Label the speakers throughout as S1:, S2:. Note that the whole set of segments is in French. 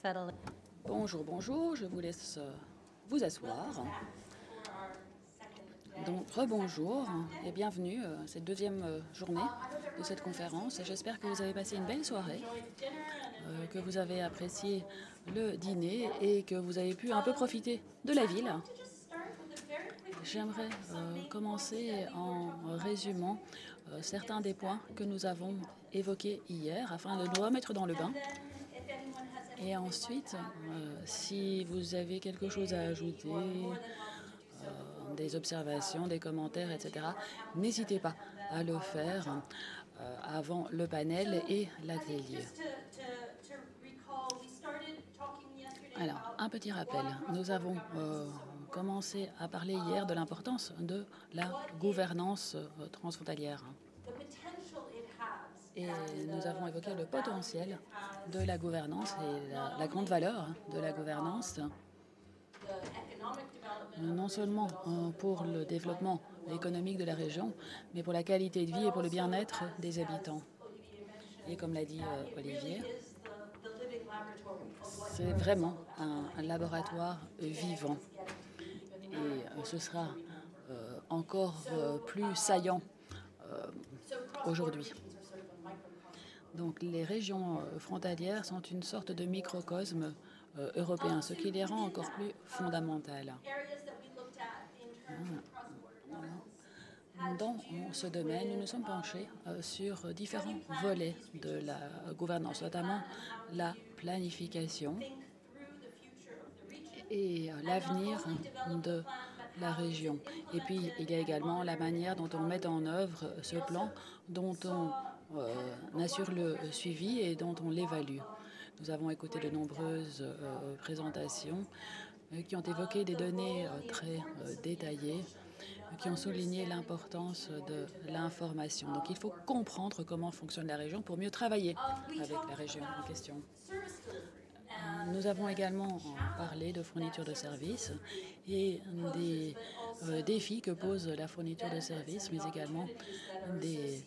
S1: settle.
S2: Bonjour, bonjour, je vous laisse vous asseoir. Donc, rebonjour et bienvenue à cette deuxième journée de cette conférence. J'espère que vous avez passé une belle soirée, que vous avez apprécié le dîner et que vous avez pu un peu profiter de la ville. J'aimerais commencer en résumant certains des points que nous avons évoqués hier afin de nous remettre dans le bain. Et ensuite, si vous avez quelque chose à ajouter, des observations, des commentaires, etc., n'hésitez pas à le faire avant le panel et l'atelier. Alors, un petit rappel. Nous avons commencé à parler hier de l'importance de la gouvernance transfrontalière. Et nous avons évoqué le potentiel de la gouvernance et la grande valeur de la gouvernance, non seulement pour le développement économique de la région, mais pour la qualité de vie et pour le bien-être des habitants. Et comme l'a dit Olivier, c'est vraiment un laboratoire vivant. Et ce sera encore plus saillant aujourd'hui. Donc les régions frontalières sont une sorte de microcosme européen, ce qui les rend encore plus fondamentales. Dans ce domaine, nous nous sommes penchés sur différents volets de la gouvernance, notamment la planification et l'avenir de la région. Et puis, il y a également la manière dont on met en œuvre ce plan, dont on assure le suivi et dont on l'évalue. Nous avons écouté de nombreuses présentations qui ont évoqué des données très détaillées, qui ont souligné l'importance de l'information. Donc il faut comprendre comment fonctionne la région pour mieux travailler avec la région en question. Nous avons également parlé de fourniture de services et des défis que pose la fourniture de services, mais également des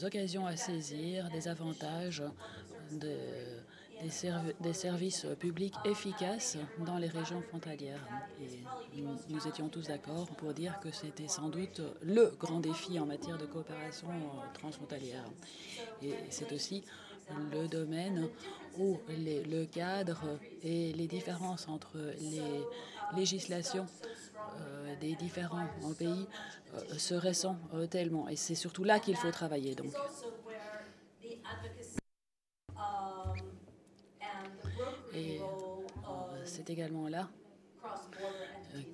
S2: occasions à saisir, des avantages, des services publics efficaces dans les régions frontalières. Et nous étions tous d'accord pour dire que c'était sans doute le grand défi en matière de coopération transfrontalière. Et c'est aussi le domaine où le cadre et les différences entre les législations des différents pays se ressentent tellement. Et c'est surtout là qu'il faut travailler. Donc. Et c'est également là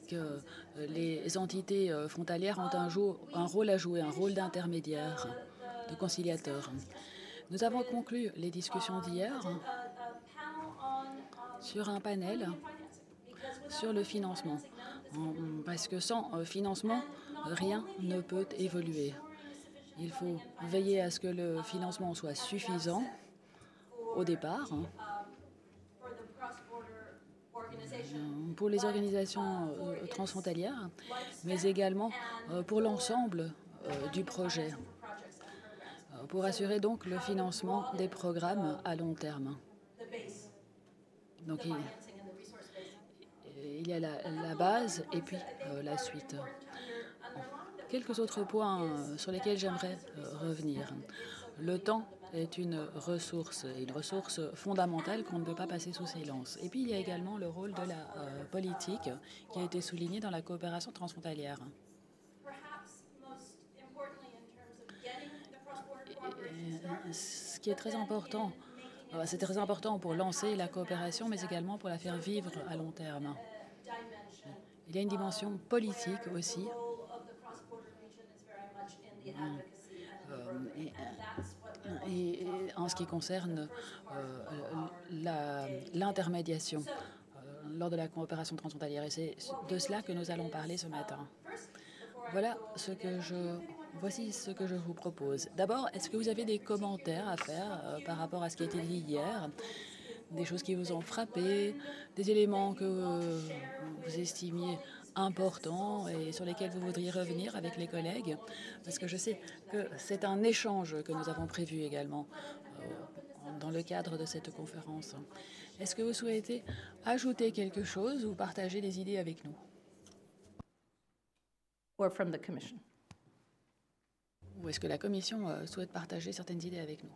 S2: que les entités frontalières ont un rôle à jouer, un rôle d'intermédiaire, de conciliateur. Nous avons conclu les discussions d'hier sur un panel sur le financement, parce que sans financement, rien ne peut évoluer. Il faut veiller à ce que le financement soit suffisant au départ pour les organisations transfrontalières, mais également pour l'ensemble du projet, pour assurer donc le financement des programmes à long terme. Donc il y a la base et puis la suite. Quelques autres points sur lesquels j'aimerais revenir. Le temps est une ressource fondamentale qu'on ne peut pas passer sous silence. Et puis il y a également le rôle de la politique qui a été souligné dans la coopération transfrontalière. Ce qui est très important, c'est très important pour lancer la coopération, mais également pour la faire vivre à long terme. Il y a une dimension politique aussi. Et en ce qui concerne l'intermédiation lors de la coopération transfrontalière. Et c'est de cela que nous allons parler ce matin. Voici ce que je vous propose. D'abord, est-ce que vous avez des commentaires à faire par rapport à ce qui a été dit hier? Des choses qui vous ont frappé, des éléments que vous estimiez importants et sur lesquels vous voudriez revenir avec les collègues, parce que je sais que c'est un échange que nous avons prévu également dans le cadre de cette conférence. Est-ce que vous souhaitez ajouter quelque chose ou partager des idées avec nous?
S1: Or from the Commission?
S2: Ou est-ce que la Commission souhaite partager certaines idées avec nous?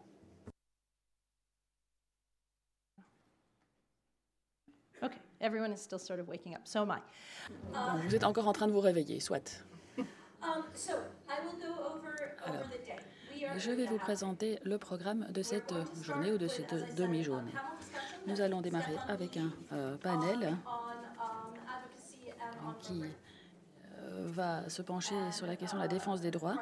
S1: Okay, everyone is still sort of waking up. So am I.
S2: Bon, vous êtes encore en train de vous réveiller, soit. Alors, je vais vous présenter le programme de cette journée ou de cette demi-journée. Nous allons démarrer avec un panel qui va se pencher sur la question de la défense des droits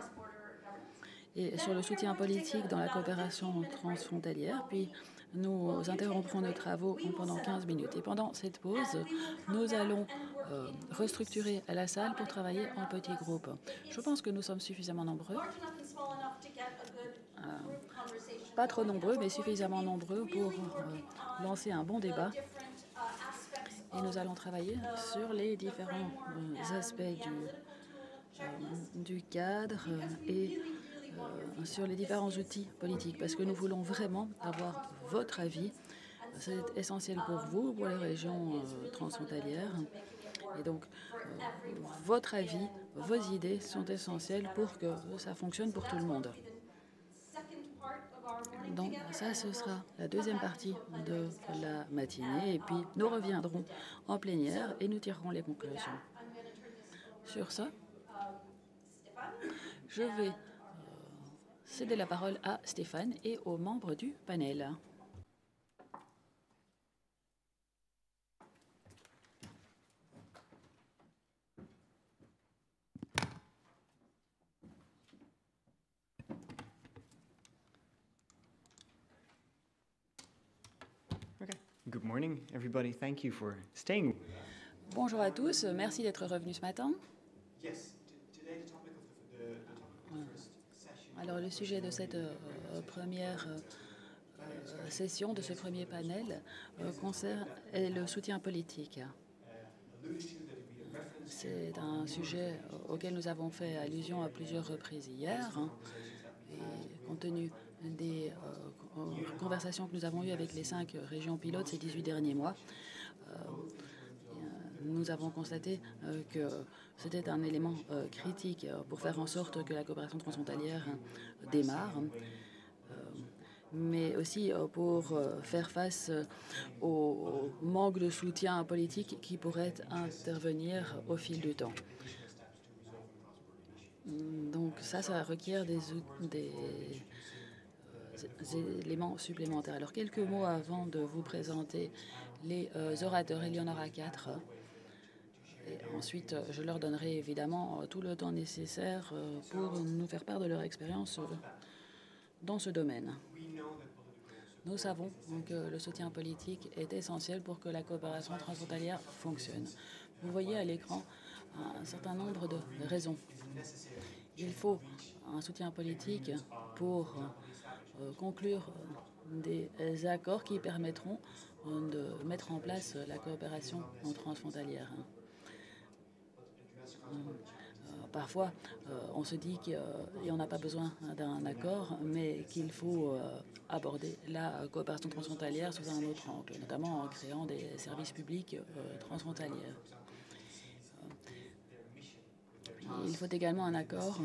S2: et sur le soutien politique dans la coopération transfrontalière. Puis, nous interromprons nos travaux pendant 15 minutes. Et pendant cette pause, nous allons restructurer la salle pour travailler en petits groupes. Je pense que nous sommes suffisamment nombreux. Pas trop nombreux, mais suffisamment nombreux pour lancer un bon débat. Et nous allons travailler sur les différents aspects du cadre et sur les différents outils politiques, parce que nous voulons vraiment avoir votre avis. C'est essentiel pour vous, pour les régions transfrontalières. Et donc, votre avis, vos idées sont essentielles pour que ça fonctionne pour tout le monde. Donc, ça, ce sera la deuxième partie de la matinée. Et puis, nous reviendrons en plénière et nous tirerons les conclusions. Sur ça, je vais céder la parole à Stéphane et aux membres du panel.
S3: Good morning, everybody. Thank you for staying.
S2: Bonjour à tous, merci d'être revenus ce matin. Alors, le sujet de cette première session, de ce premier panel, concerne le soutien politique. C'est un sujet auquel nous avons fait allusion à plusieurs reprises hier. Et compte tenu des conversations que nous avons eues avec les 5 régions pilotes ces 18 derniers mois, nous avons constaté que c'était un élément critique pour faire en sorte que la coopération transfrontalière démarre, mais aussi pour faire face au manque de soutien politique qui pourrait intervenir au fil du temps. Donc ça requiert des éléments supplémentaires. Alors, quelques mots avant de vous présenter les orateurs. Il y en aura 4. Et ensuite, je leur donnerai évidemment tout le temps nécessaire pour nous faire part de leur expérience dans ce domaine. Nous savons que le soutien politique est essentiel pour que la coopération transfrontalière fonctionne. Vous voyez à l'écran un certain nombre de raisons. Il faut un soutien politique pour conclure des accords qui permettront de mettre en place la coopération transfrontalière. Parfois, on se dit qu'on n'a pas besoin d'un accord, mais qu'il faut aborder la coopération transfrontalière sous un autre angle, notamment en créant des services publics transfrontaliers. Il faut également un accord,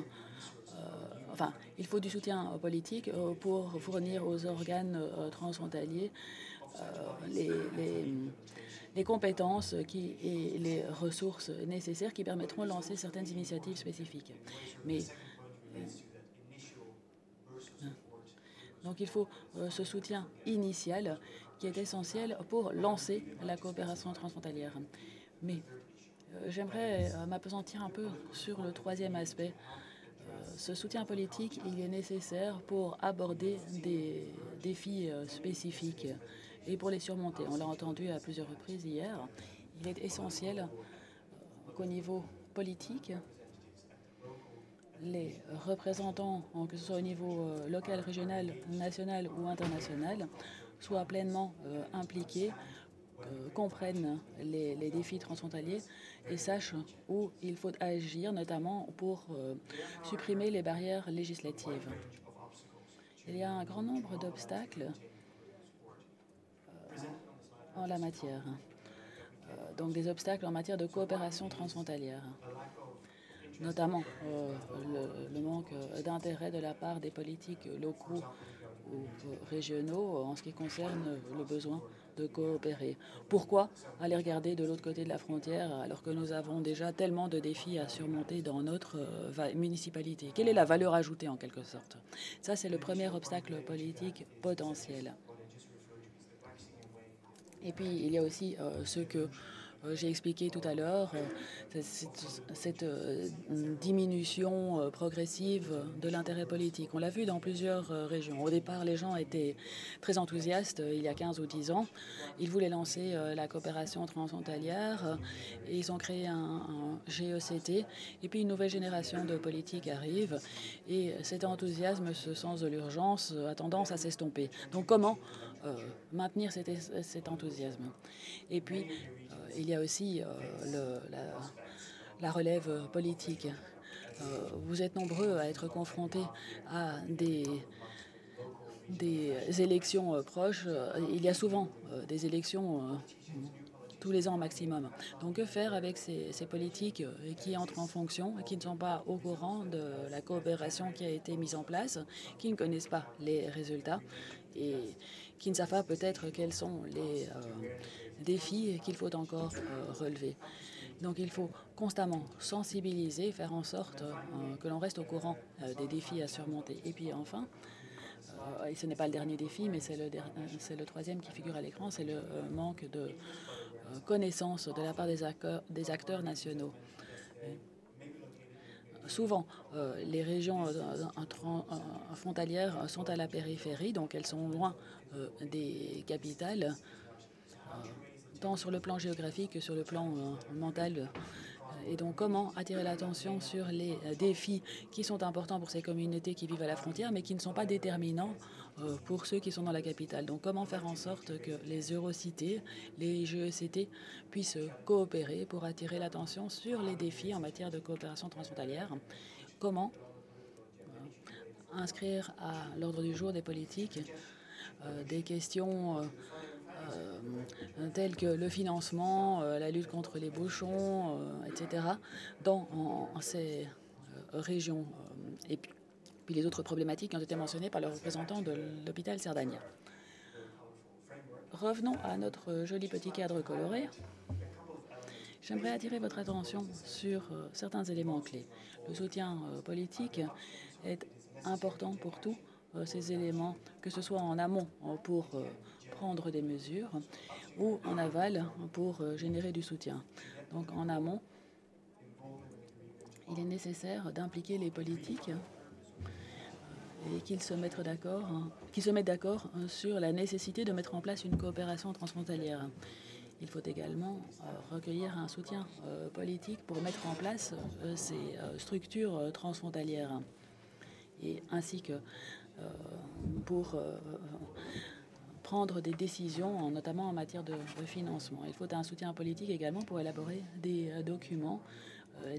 S2: il faut du soutien politique pour fournir aux organes transfrontaliers les compétences et les ressources nécessaires qui permettront de lancer certaines initiatives spécifiques. Mais donc il faut ce soutien initial qui est essentiel pour lancer la coopération transfrontalière. Mais j'aimerais m'appesantir un peu sur le troisième aspect. Ce soutien politique, il est nécessaire pour aborder des défis spécifiques et pour les surmonter. On l'a entendu à plusieurs reprises hier. Il est essentiel qu'au niveau politique, les représentants, que ce soit au niveau local, régional, national ou international, soient pleinement impliqués, comprennent les défis transfrontaliers et sachent où il faut agir, notamment pour supprimer les barrières législatives. Il y a un grand nombre d'obstacles en la matière. Donc des obstacles en matière de coopération transfrontalière, notamment le manque d'intérêt de la part des politiques locaux ou régionaux en ce qui concerne le besoin de coopérer. Pourquoi aller regarder de l'autre côté de la frontière alors que nous avons déjà tellement de défis à surmonter dans notre municipalité? Quelle est la valeur ajoutée en quelque sorte? Ça, c'est le premier obstacle politique potentiel. Et puis, il y a aussi ce que j'ai expliqué tout à l'heure, cette diminution progressive de l'intérêt politique. On l'a vu dans plusieurs régions. Au départ, les gens étaient très enthousiastes il y a 15 ou 10 ans. Ils voulaient lancer la coopération transfrontalière et ils ont créé un GECT. Et puis une nouvelle génération de politiques arrive et cet enthousiasme, ce sens de l'urgence a tendance à s'estomper. Donc comment maintenir cet enthousiasme? Et puis, il y a aussi la relève politique. Vous êtes nombreux à être confrontés à des élections proches. Il y a souvent des élections tous les ans maximum. Donc que faire avec ces politiques qui entrent en fonction, qui ne sont pas au courant de la coopération qui a été mise en place, qui ne connaissent pas les résultats et qui ne savent pas peut-être quels sont les défis qu'il faut encore relever. Donc il faut constamment sensibiliser, faire en sorte que l'on reste au courant des défis à surmonter. Et puis enfin, et ce n'est pas le dernier défi, mais c'est le troisième qui figure à l'écran, c'est le manque de connaissance de la part des acteurs nationaux. Souvent, les régions frontalières sont à la périphérie, donc elles sont loin des capitales, tant sur le plan géographique que sur le plan mental. Et donc, comment attirer l'attention sur les défis qui sont importants pour ces communautés qui vivent à la frontière, mais qui ne sont pas déterminants pour ceux qui sont dans la capitale. Donc, comment faire en sorte que les Eurocités, les GECT puissent coopérer pour attirer l'attention sur les défis en matière de coopération transfrontalière? Comment inscrire à l'ordre du jour des politiques des questions tels que le financement, la lutte contre les bouchons, etc., dans ces régions. Et puis les autres problématiques qui ont été mentionnées par le représentant de l'hôpital Cerdagna. Revenons à notre joli petit cadre coloré. J'aimerais attirer votre attention sur certains éléments clés. Le soutien politique est important pour tous ces éléments, que ce soit en amont pour prendre des mesures ou en aval pour générer du soutien. Donc en amont, il est nécessaire d'impliquer les politiques et qu'ils se mettent d'accord sur la nécessité de mettre en place une coopération transfrontalière. Il faut également recueillir un soutien politique pour mettre en place ces structures transfrontalières et ainsi que pour prendre des décisions, notamment en matière de financement. Il faut un soutien politique également pour élaborer des documents,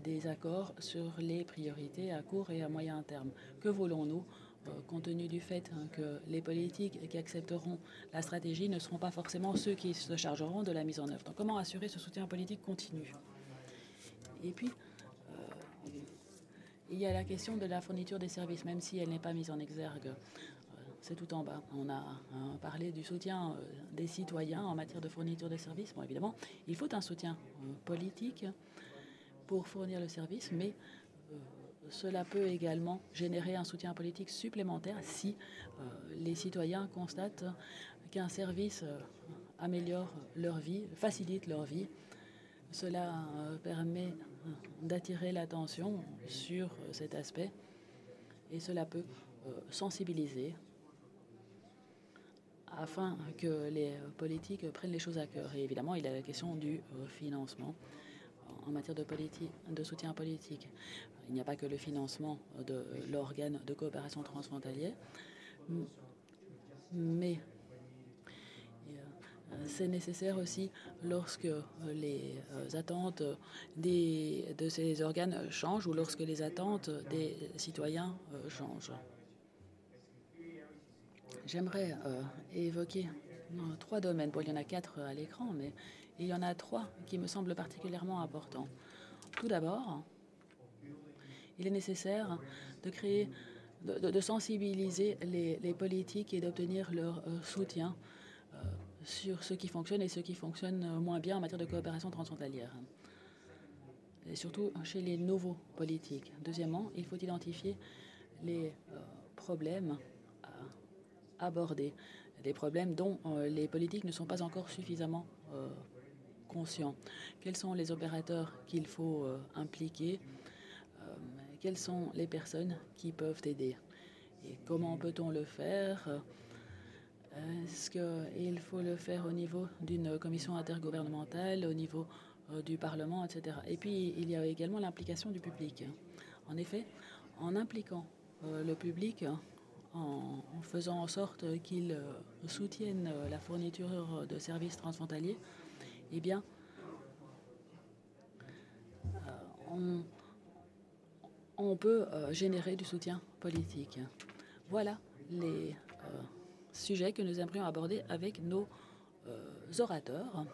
S2: des accords sur les priorités à court et à moyen terme. Que voulons-nous compte tenu du fait que les politiques qui accepteront la stratégie ne seront pas forcément ceux qui se chargeront de la mise en œuvre. Donc comment assurer ce soutien politique continu? Et puis, il y a la question de la fourniture des services, même si elle n'est pas mise en exergue. C'est tout en bas. On a parlé du soutien des citoyens en matière de fourniture des services. Bon, évidemment, il faut un soutien politique pour fournir le service, mais cela peut également générer un soutien politique supplémentaire si les citoyens constatent qu'un service améliore leur vie, facilite leur vie. Cela permet d'attirer l'attention sur cet aspect et cela peut sensibiliser afin que les politiques prennent les choses à cœur. Et évidemment, il y a la question du financement en matière de soutien politique. Il n'y a pas que le financement de l'organe de coopération transfrontalier, mais c'est nécessaire aussi lorsque les attentes de ces organes changent ou lorsque les attentes des citoyens changent. J'aimerais évoquer trois domaines. Bon, il y en a 4 à l'écran, mais il y en a 3 qui me semblent particulièrement importants. Tout d'abord, il est nécessaire de créer, de sensibiliser les politiques et d'obtenir leur soutien sur ce qui fonctionne et ce qui fonctionne moins bien en matière de coopération transfrontalière. Et surtout chez les nouveaux politiques. Deuxièmement, il faut identifier les problèmes à aborder, des problèmes dont les politiques ne sont pas encore suffisamment conscients. Quels sont les opérateurs qu'il faut impliquer? Quelles sont les personnes qui peuvent aider? Et comment peut-on le faire? Est-ce qu'il faut le faire au niveau d'une commission intergouvernementale, au niveau du Parlement, etc. Et puis, il y a également l'implication du public. En effet, en impliquant le public, en faisant en sorte qu'il soutienne la fourniture de services transfrontaliers, eh bien, on peut générer du soutien politique. Voilà les sujets que nous aimerions aborder avec nos orateurs.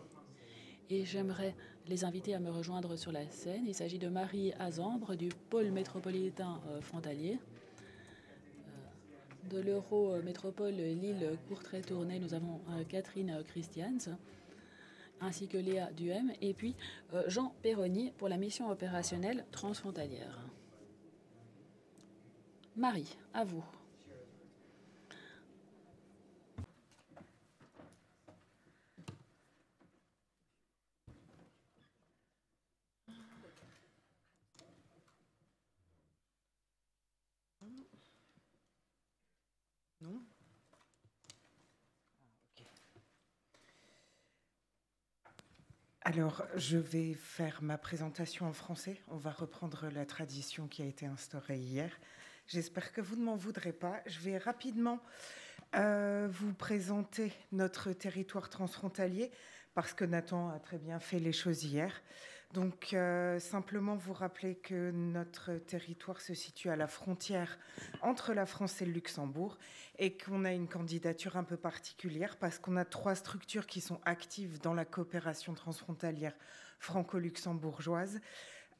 S2: Et j'aimerais les inviter à me rejoindre sur la scène. Il s'agit de Marie Azambre du pôle métropolitain frontalier. De l'Eurométropole Lille-Courtrai-Tournai, nous avons Catherine Christians, ainsi que Léa Duhem, et puis Jean Perroni pour la mission opérationnelle transfrontalière. Marie, à vous.
S4: Non. Alors, je vais faire ma présentation en français. On va reprendre la tradition qui a été instaurée hier. J'espère que vous ne m'en voudrez pas. Je vais rapidement vous présenter notre territoire transfrontalier parce que Nathan a très bien fait les choses hier. Donc, simplement vous rappeler que notre territoire se situe à la frontière entre la France et le Luxembourg et qu'on a une candidature un peu particulière parce qu'on a 3 structures qui sont actives dans la coopération transfrontalière franco-luxembourgeoise.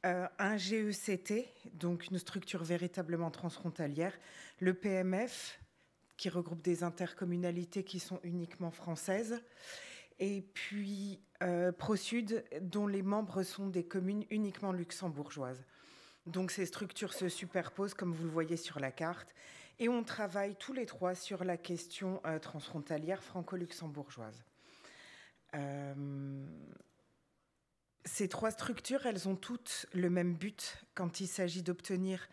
S4: Un GECT, donc une structure véritablement transfrontalière, le PMF, qui regroupe des intercommunalités qui sont uniquement françaises, et puis ProSud, dont les membres sont des communes uniquement luxembourgeoises. Donc ces structures se superposent, comme vous le voyez sur la carte, et on travaille tous les 3 sur la question transfrontalière franco-luxembourgeoise. Ces 3 structures, elles ont toutes le même but quand il s'agit d'obtenir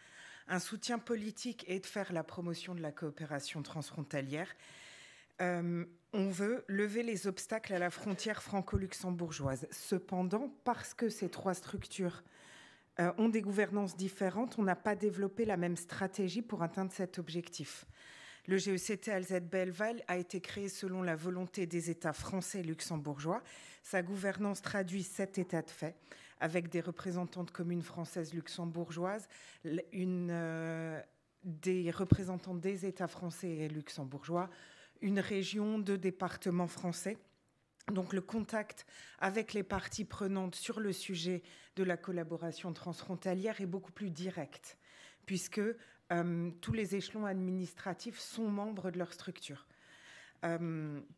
S4: un soutien politique et de faire la promotion de la coopération transfrontalière. On veut lever les obstacles à la frontière franco-luxembourgeoise. Cependant, parce que ces 3 structures ont des gouvernances différentes, on n'a pas développé la même stratégie pour atteindre cet objectif. Le GECT Alzette-Belleval a été créé selon la volonté des États français et luxembourgeois. Sa gouvernance traduit 7 états de fait, avec des représentants de communes françaises luxembourgeoises, des représentants des États français et luxembourgeois, une région, 2 départements français. Donc le contact avec les parties prenantes sur le sujet de la collaboration transfrontalière est beaucoup plus direct, puisque tous les échelons administratifs sont membres de leur structure.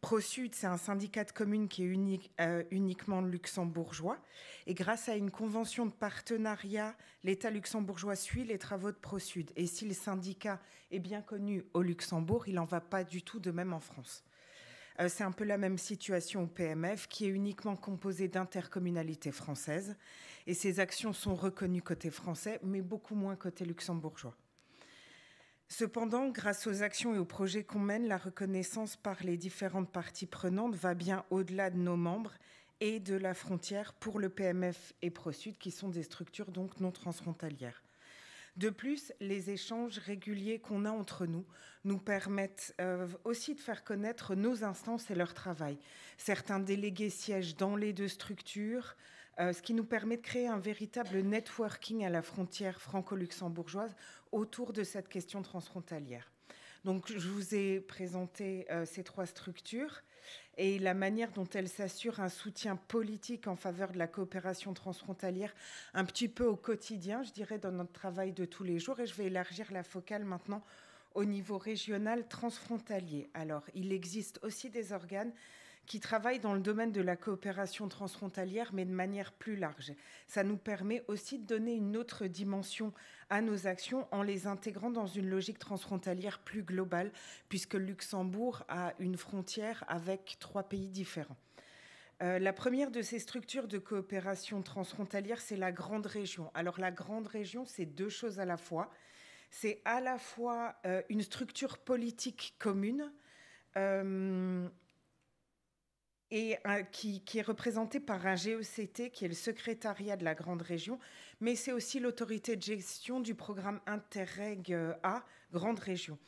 S4: ProSud, c'est un syndicat de communes qui est uniquement luxembourgeois. Et grâce à une convention de partenariat, l'État luxembourgeois suit les travaux de ProSud. Et si le syndicat est bien connu au Luxembourg, il n'en va pas du tout de même en France. C'est un peu la même situation au PMF, qui est uniquement composé d'intercommunalités françaises. Et ces actions sont reconnues côté français, mais beaucoup moins côté luxembourgeois. Cependant, grâce aux actions et aux projets qu'on mène, la reconnaissance par les différentes parties prenantes va bien au-delà de nos membres et de la frontière pour le PMF et ProSud, qui sont des structures donc non transfrontalières. De plus, les échanges réguliers qu'on a entre nous nous permettent aussi de faire connaître nos instances et leur travail. Certains délégués siègent dans les 2 structures, ce qui nous permet de créer un véritable networking à la frontière franco-luxembourgeoise autour de cette question transfrontalière. Donc, je vous ai présenté ces 3 structures. et la manière dont elle s'assure un soutien politique en faveur de la coopération transfrontalière un petit peu au quotidien, je dirais, dans notre travail de tous les jours. Et je vais élargir la focale maintenant au niveau régional transfrontalier. Alors, il existe aussi des organes qui travaillent dans le domaine de la coopération transfrontalière, mais de manière plus large. Ça nous permet aussi de donner une autre dimension à nos actions en les intégrant dans une logique transfrontalière plus globale, puisque le Luxembourg a une frontière avec 3 pays différents. La première de ces structures de coopération transfrontalière, c'est la Grande Région. Alors la Grande Région, c'est 2 choses à la fois. C'est à la fois une structure politique commune, et qui est représenté par un GECT, qui est le secrétariat de la Grande Région, mais c'est aussi l'autorité de gestion du programme Interreg A, Grande Région.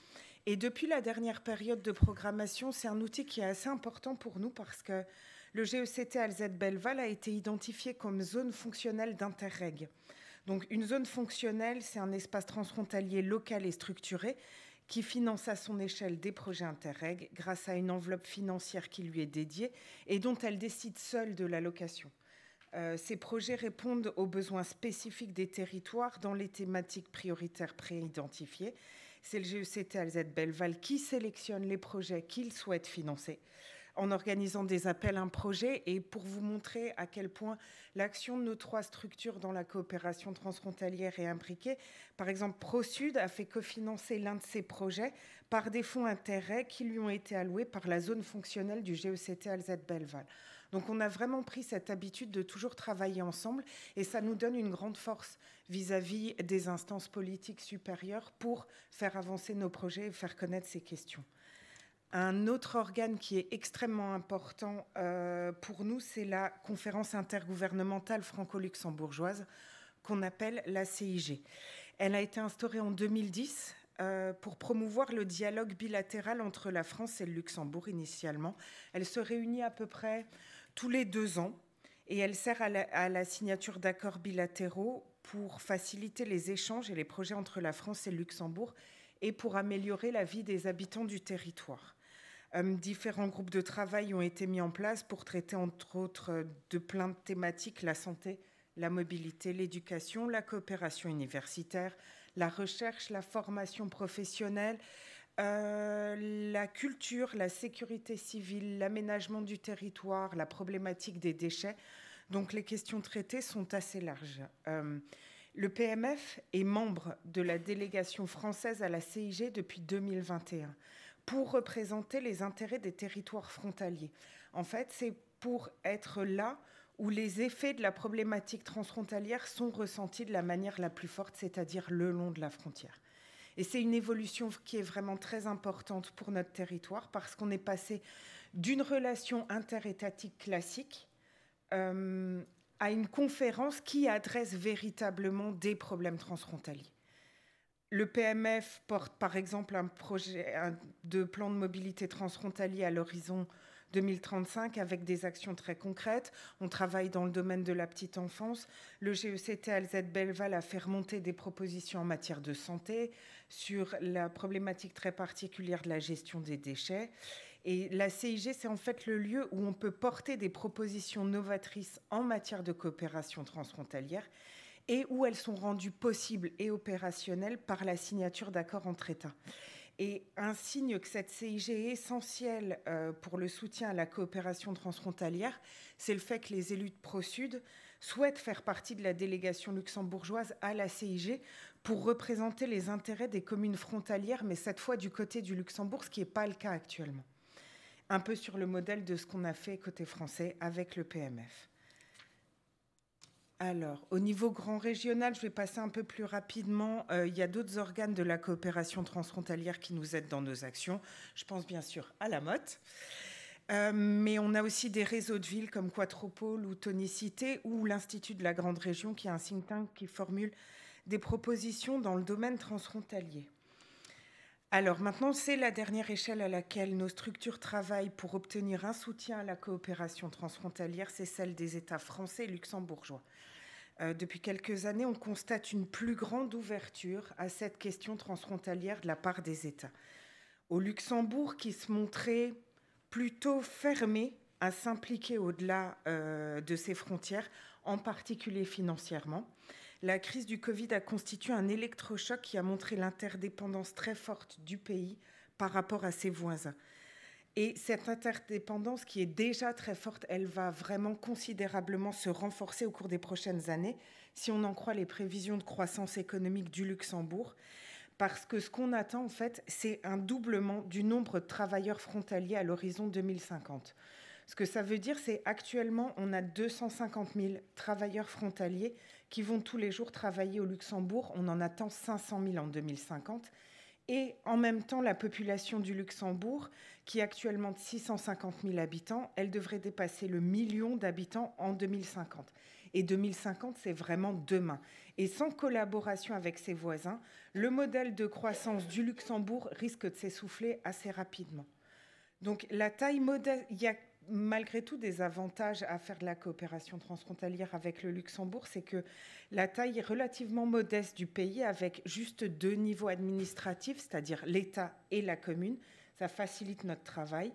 S4: Et depuis la dernière période de programmation, c'est un outil qui est assez important pour nous parce que le GECT Alzette-Belleval a été identifié comme zone fonctionnelle d'Interreg. Donc une zone fonctionnelle, c'est un espace transfrontalier local et structuré qui finance à son échelle des projets Interreg grâce à une enveloppe financière qui lui est dédiée et dont elle décide seule de l'allocation. Ces projets répondent aux besoins spécifiques des territoires dans les thématiques prioritaires préidentifiées. C'est le GECT Alzette-Belleval qui sélectionne les projets qu'il souhaite financer en organisant des appels à un projet. Et pour vous montrer à quel point l'action de nos 3 structures dans la coopération transfrontalière est imbriquée, par exemple, ProSud a fait cofinancer l'un de ses projets par des fonds Interreg qui lui ont été alloués par la zone fonctionnelle du GECT Alzette-Belleval. Donc on a vraiment pris cette habitude de toujours travailler ensemble et ça nous donne une grande force vis-à-vis des instances politiques supérieures pour faire avancer nos projets et faire connaître ces questions. Un autre organe qui est extrêmement important pour nous, c'est la conférence intergouvernementale franco-luxembourgeoise qu'on appelle la CIG. Elle a été instaurée en 2010 pour promouvoir le dialogue bilatéral entre la France et le Luxembourg initialement. Elle se réunit à peu près tous les 2 ans et elle sert à la signature d'accords bilatéraux pour faciliter les échanges et les projets entre la France et le Luxembourg et pour améliorer la vie des habitants du territoire. Différents groupes de travail ont été mis en place pour traiter, entre autres, de plein de thématiques, la santé, la mobilité, l'éducation, la coopération universitaire, la recherche, la formation professionnelle, la culture, la sécurité civile, l'aménagement du territoire, la problématique des déchets. Donc les questions traitées sont assez larges. Le PMF est membre de la délégation française à la CIG depuis 2021 pour représenter les intérêts des territoires frontaliers. En fait, c'est pour être là où les effets de la problématique transfrontalière sont ressentis de la manière la plus forte, c'est-à-dire le long de la frontière. Et c'est une évolution qui est vraiment très importante pour notre territoire parce qu'on est passé d'une relation interétatique classique à une conférence qui adresse véritablement des problèmes transfrontaliers. Le PMF porte par exemple un projet de plan de mobilité transfrontalier à l'horizon 2035 avec des actions très concrètes. On travaille dans le domaine de la petite enfance. Le GECT Alzette-Belleval a fait remonter des propositions en matière de santé sur la problématique très particulière de la gestion des déchets. Et la CIG, c'est en fait le lieu où on peut porter des propositions novatrices en matière de coopération transfrontalière et où elles sont rendues possibles et opérationnelles par la signature d'accords entre États. Et un signe que cette CIG est essentielle pour le soutien à la coopération transfrontalière, c'est le fait que les élus de ProSud souhaitent faire partie de la délégation luxembourgeoise à la CIG pour représenter les intérêts des communes frontalières, mais cette fois du côté du Luxembourg, ce qui n'est pas le cas actuellement. Un peu sur le modèle de ce qu'on a fait côté français avec le PMF. Alors, au niveau grand régional, je vais passer un peu plus rapidement. Il y a d'autres organes de la coopération transfrontalière qui nous aident dans nos actions. Je pense bien sûr à la MOT. Mais on a aussi des réseaux de villes comme Quatropole ou Tonicité ou l'Institut de la Grande Région, qui est un think tank qui formule des propositions dans le domaine transfrontalier. Alors maintenant, c'est la dernière échelle à laquelle nos structures travaillent pour obtenir un soutien à la coopération transfrontalière, c'est celle des États français et luxembourgeois. Depuis quelques années, on constate une plus grande ouverture à cette question transfrontalière de la part des États. Au Luxembourg, qui se montrait plutôt fermés à s'impliquer au-delà de ces frontières, en particulier financièrement. La crise du Covid a constitué un électrochoc qui a montré l'interdépendance très forte du pays par rapport à ses voisins. Et cette interdépendance qui est déjà très forte, elle va vraiment considérablement se renforcer au cours des prochaines années, si on en croit les prévisions de croissance économique du Luxembourg. Parce que ce qu'on attend, en fait, c'est un doublement du nombre de travailleurs frontaliers à l'horizon 2050. Ce que ça veut dire, c'est actuellement, on a 250 000 travailleurs frontaliers qui vont tous les jours travailler au Luxembourg. On en attend 500 000 en 2050. Et en même temps, la population du Luxembourg, qui est actuellement de 650 000 habitants, elle devrait dépasser le million d'habitants en 2050. Et 2050, c'est vraiment demain. Et sans collaboration avec ses voisins, le modèle de croissance du Luxembourg risque de s'essouffler assez rapidement. Donc la taille modeste, il y a malgré tout des avantages à faire de la coopération transfrontalière avec le Luxembourg, c'est que la taille est relativement modeste du pays avec juste 2 niveaux administratifs, c'est-à-dire l'État et la commune. Ça facilite notre travail.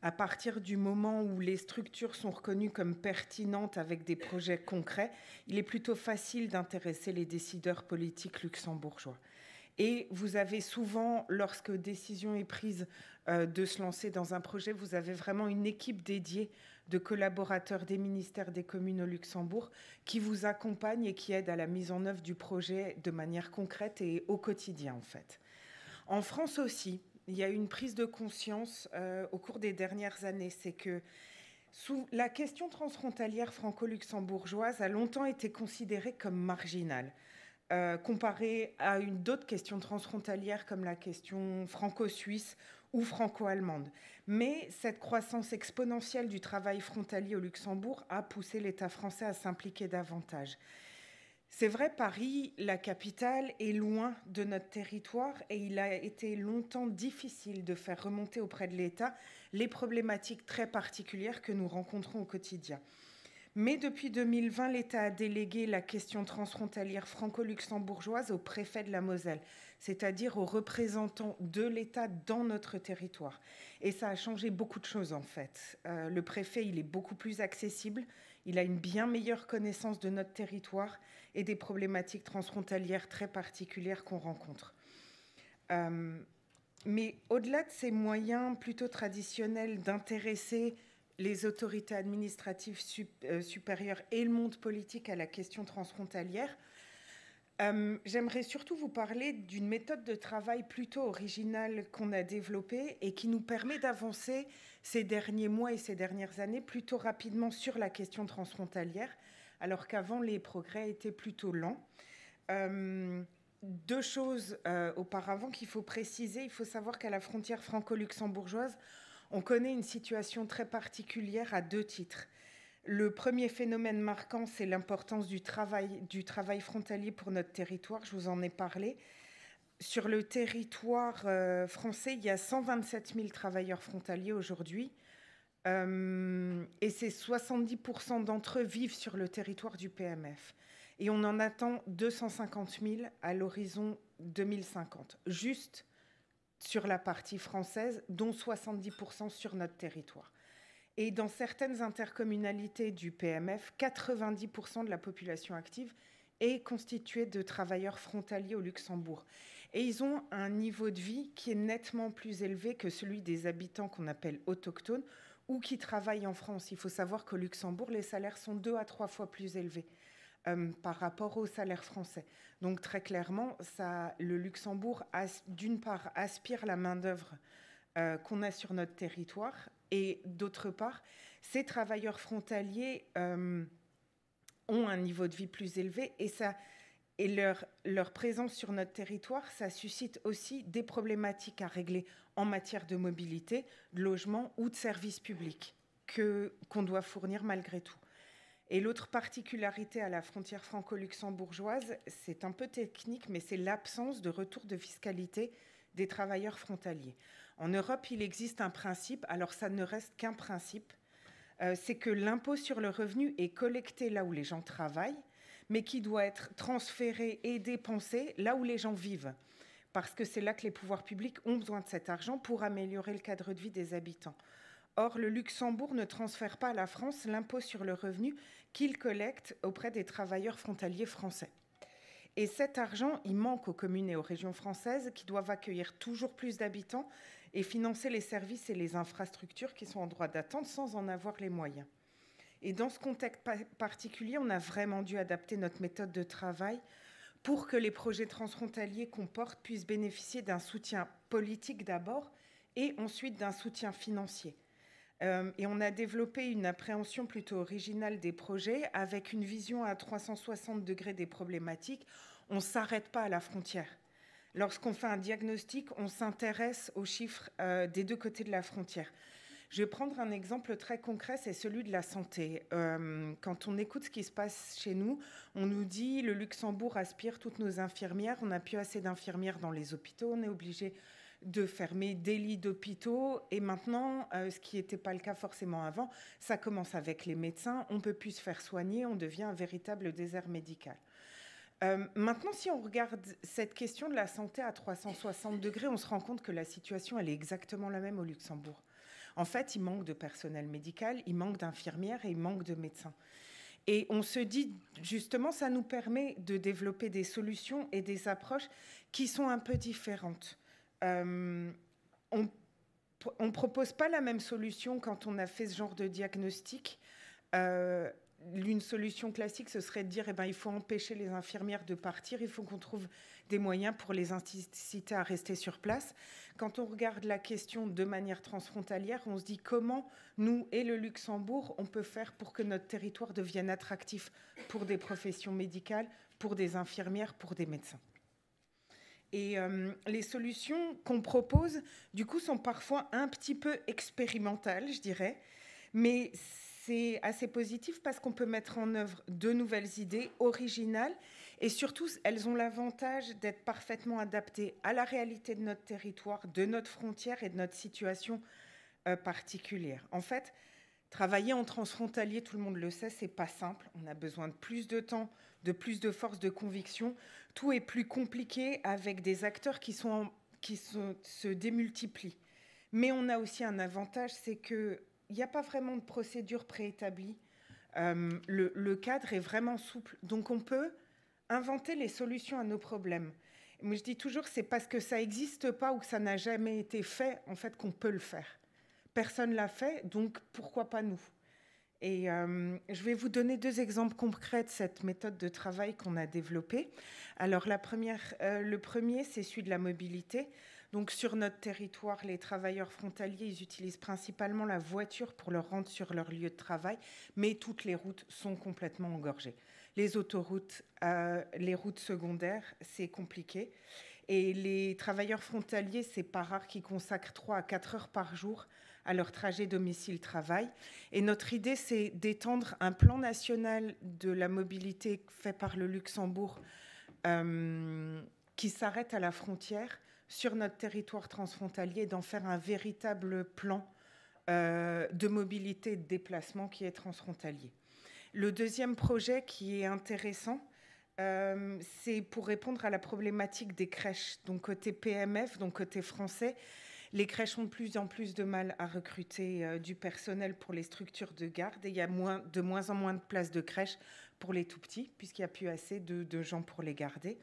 S4: À partir du moment où les structures sont reconnues comme pertinentes avec des projets concrets, il est plutôt facile d'intéresser les décideurs politiques luxembourgeois. Et vous avez souvent, lorsque décision est prise de se lancer dans un projet, vous avez vraiment une équipe dédiée de collaborateurs des ministères des communes au Luxembourg qui vous accompagnent et qui aident à la mise en œuvre du projet de manière concrète et au quotidien, en fait. En France aussi, il y a eu une prise de conscience au cours des dernières années. C'est que la question transfrontalière franco-luxembourgeoise a longtemps été considérée comme marginale. Comparée à d'autres questions transfrontalières comme la question franco-suisse ou franco-allemande. Mais cette croissance exponentielle du travail frontalier au Luxembourg a poussé l'État français à s'impliquer davantage. C'est vrai, Paris, la capitale, est loin de notre territoire et il a été longtemps difficile de faire remonter auprès de l'État les problématiques très particulières que nous rencontrons au quotidien. Mais depuis 2020, l'État a délégué la question transfrontalière franco-luxembourgeoise au préfet de la Moselle, c'est-à-dire aux représentants de l'État dans notre territoire. Et ça a changé beaucoup de choses en fait. Le préfet, il est beaucoup plus accessible, il a une bien meilleure connaissance de notre territoire et des problématiques transfrontalières très particulières qu'on rencontre. Mais au-delà de ces moyens plutôt traditionnels d'intéresser les autorités administratives supérieures et le monde politique à la question transfrontalière, j'aimerais surtout vous parler d'une méthode de travail plutôt originale qu'on a développée et qui nous permet d'avancer ces derniers mois et ces dernières années plutôt rapidement sur la question transfrontalière, alors qu'avant les progrès étaient plutôt lents. 2 choses auparavant qu'il faut préciser. Il faut savoir qu'à la frontière franco-luxembourgeoise, on connaît une situation très particulière à 2 titres. Le premier phénomène marquant, c'est l'importance du travail frontalier pour notre territoire. Je vous en ai parlé. Sur le territoire français, il y a 127 000 travailleurs frontaliers aujourd'hui. Et c'est 70% d'entre eux vivent sur le territoire du PMF. Et on en attend 250 000 à l'horizon 2050. Juste sur la partie française, dont 70% sur notre territoire. Et dans certaines intercommunalités du PMF, 90% de la population active est constituée de travailleurs frontaliers au Luxembourg. Et ils ont un niveau de vie qui est nettement plus élevé que celui des habitants qu'on appelle autochtones ou qui travaillent en France. Il faut savoir qu'au Luxembourg, les salaires sont 2 à 3 fois plus élevés par rapport aux salaires français. Donc très clairement, le Luxembourg, d'une part, aspire la main-d'œuvre qu'on a sur notre territoire, et d'autre part, ces travailleurs frontaliers ont un niveau de vie plus élevé, et leur présence sur notre territoire, ça suscite aussi des problématiques à régler en matière de mobilité, de logement ou de services publics qu'on doit fournir malgré tout. Et l'autre particularité à la frontière franco-luxembourgeoise, c'est un peu technique, mais c'est l'absence de retour de fiscalité des travailleurs frontaliers. En Europe, il existe un principe, alors ça ne reste qu'un principe, c'est que l'impôt sur le revenu est collecté là où les gens travaillent, mais qui doit être transféré et dépensé là où les gens vivent, parce que c'est là que les pouvoirs publics ont besoin de cet argent pour améliorer le cadre de vie des habitants. Or, le Luxembourg ne transfère pas à la France l'impôt sur le revenu qu'il collecte auprès des travailleurs frontaliers français. Et cet argent, il manque aux communes et aux régions françaises qui doivent accueillir toujours plus d'habitants et financer les services et les infrastructures qui sont en droit d'attente sans en avoir les moyens. Et dans ce contexte particulier, on a vraiment dû adapter notre méthode de travail pour que les projets transfrontaliers qu'on porte puissent bénéficier d'un soutien politique d'abord et ensuite d'un soutien financier. Et on a développé une appréhension plutôt originale des projets avec une vision à 360 degrés des problématiques. On ne s'arrête pas à la frontière. Lorsqu'on fait un diagnostic, on s'intéresse aux chiffres des deux côtés de la frontière. Je vais prendre un exemple très concret, c'est celui de la santé. Quand on écoute ce qui se passe chez nous, on nous dit le Luxembourg aspire toutes nos infirmières, on n'a plus assez d'infirmières dans les hôpitaux, on est obligé de fermer des lits d'hôpitaux. Et maintenant, ce qui n'était pas le cas forcément avant, ça commence avec les médecins, on ne peut plus se faire soigner, on devient un véritable désert médical. Maintenant, si on regarde cette question de la santé à 360 degrés, on se rend compte que la situation, elle est exactement la même au Luxembourg. En fait, il manque de personnel médical, il manque d'infirmières et il manque de médecins. Et on se dit, justement, ça nous permet de développer des solutions et des approches qui sont un peu différentes. On ne propose pas la même solution quand on a fait ce genre de diagnostic. Une solution classique, ce serait de dire il faut empêcher les infirmières de partir, il faut qu'on trouve des moyens pour les inciter à rester sur place. Quand on regarde la question de manière transfrontalière, on se dit comment nous et le Luxembourg, on peut faire pour que notre territoire devienne attractif pour des professions médicales, pour des infirmières, pour des médecins. Et les solutions qu'on propose, du coup, sont parfois un petit peu expérimentales, je dirais, mais c'est assez positif parce qu'on peut mettre en œuvre de nouvelles idées originales et surtout, elles ont l'avantage d'être parfaitement adaptées à la réalité de notre territoire, de notre frontière et de notre situation particulière. En fait, travailler en transfrontalier, tout le monde le sait, c'est pas simple. On a besoin de plus de temps, de plus de force de conviction. Tout est plus compliqué avec des acteurs qui se démultiplient. Mais on a aussi un avantage, c'est qu'il n'y a pas vraiment de procédure préétablie. Le cadre est vraiment souple. Donc on peut inventer les solutions à nos problèmes. Moi, je dis toujours, c'est parce que ça n'existe pas ou que ça n'a jamais été fait, en fait, qu'on peut le faire. Personne ne l'a fait, donc pourquoi pas nous ? Et je vais vous donner 2 exemples concrets de cette méthode de travail qu'on a développée. Alors, le premier, c'est celui de la mobilité. Donc, sur notre territoire, les travailleurs frontaliers, ils utilisent principalement la voiture pour leur rendre sur leur lieu de travail, mais toutes les routes sont complètement engorgées. Les autoroutes, les routes secondaires, c'est compliqué. Et les travailleurs frontaliers, c'est pas rare qu'ils consacrent 3 à 4 heures par jour à leur trajet domicile-travail. Et notre idée, c'est d'étendre un plan national de la mobilité fait par le Luxembourg qui s'arrête à la frontière sur notre territoire transfrontalier, d'en faire un véritable plan de mobilité et de déplacement qui est transfrontalier. Le deuxième projet qui est intéressant, c'est pour répondre à la problématique des crèches. Donc côté PMF, donc côté français, les crèches ont de plus en plus de mal à recruter du personnel pour les structures de garde et il y a de moins en moins de places de crèche pour les tout-petits puisqu'il n'y a plus assez de gens pour les garder.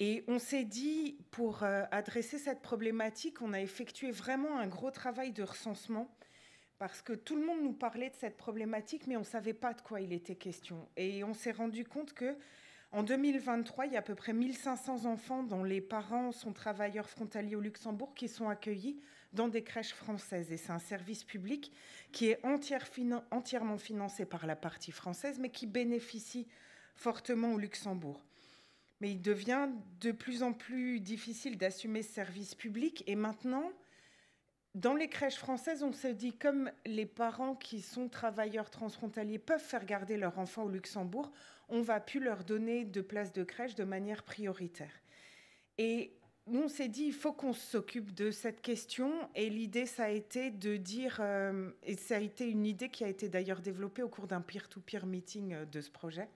S4: Et on s'est dit, pour adresser cette problématique, on a effectué vraiment un gros travail de recensement parce que tout le monde nous parlait de cette problématique, mais on ne savait pas de quoi il était question. Et on s'est rendu compte qu'en 2023, il y a à peu près 1500 enfants dont les parents sont travailleurs frontaliers au Luxembourg qui sont accueillis dans des crèches françaises. Et c'est un service public qui est entièrement financé par la partie française, mais qui bénéficie fortement au Luxembourg. Mais il devient de plus en plus difficile d'assumer ce service public. Et maintenant, dans les crèches françaises, on se dit, comme les parents qui sont travailleurs transfrontaliers peuvent faire garder leur enfant au Luxembourg, on ne va plus leur donner de place de crèche de manière prioritaire. Et nous, on s'est dit, il faut qu'on s'occupe de cette question. Et l'idée, ça a été de dire, et ça a été une idée qui a été d'ailleurs développée au cours d'un peer-to-peer meeting de ce projet,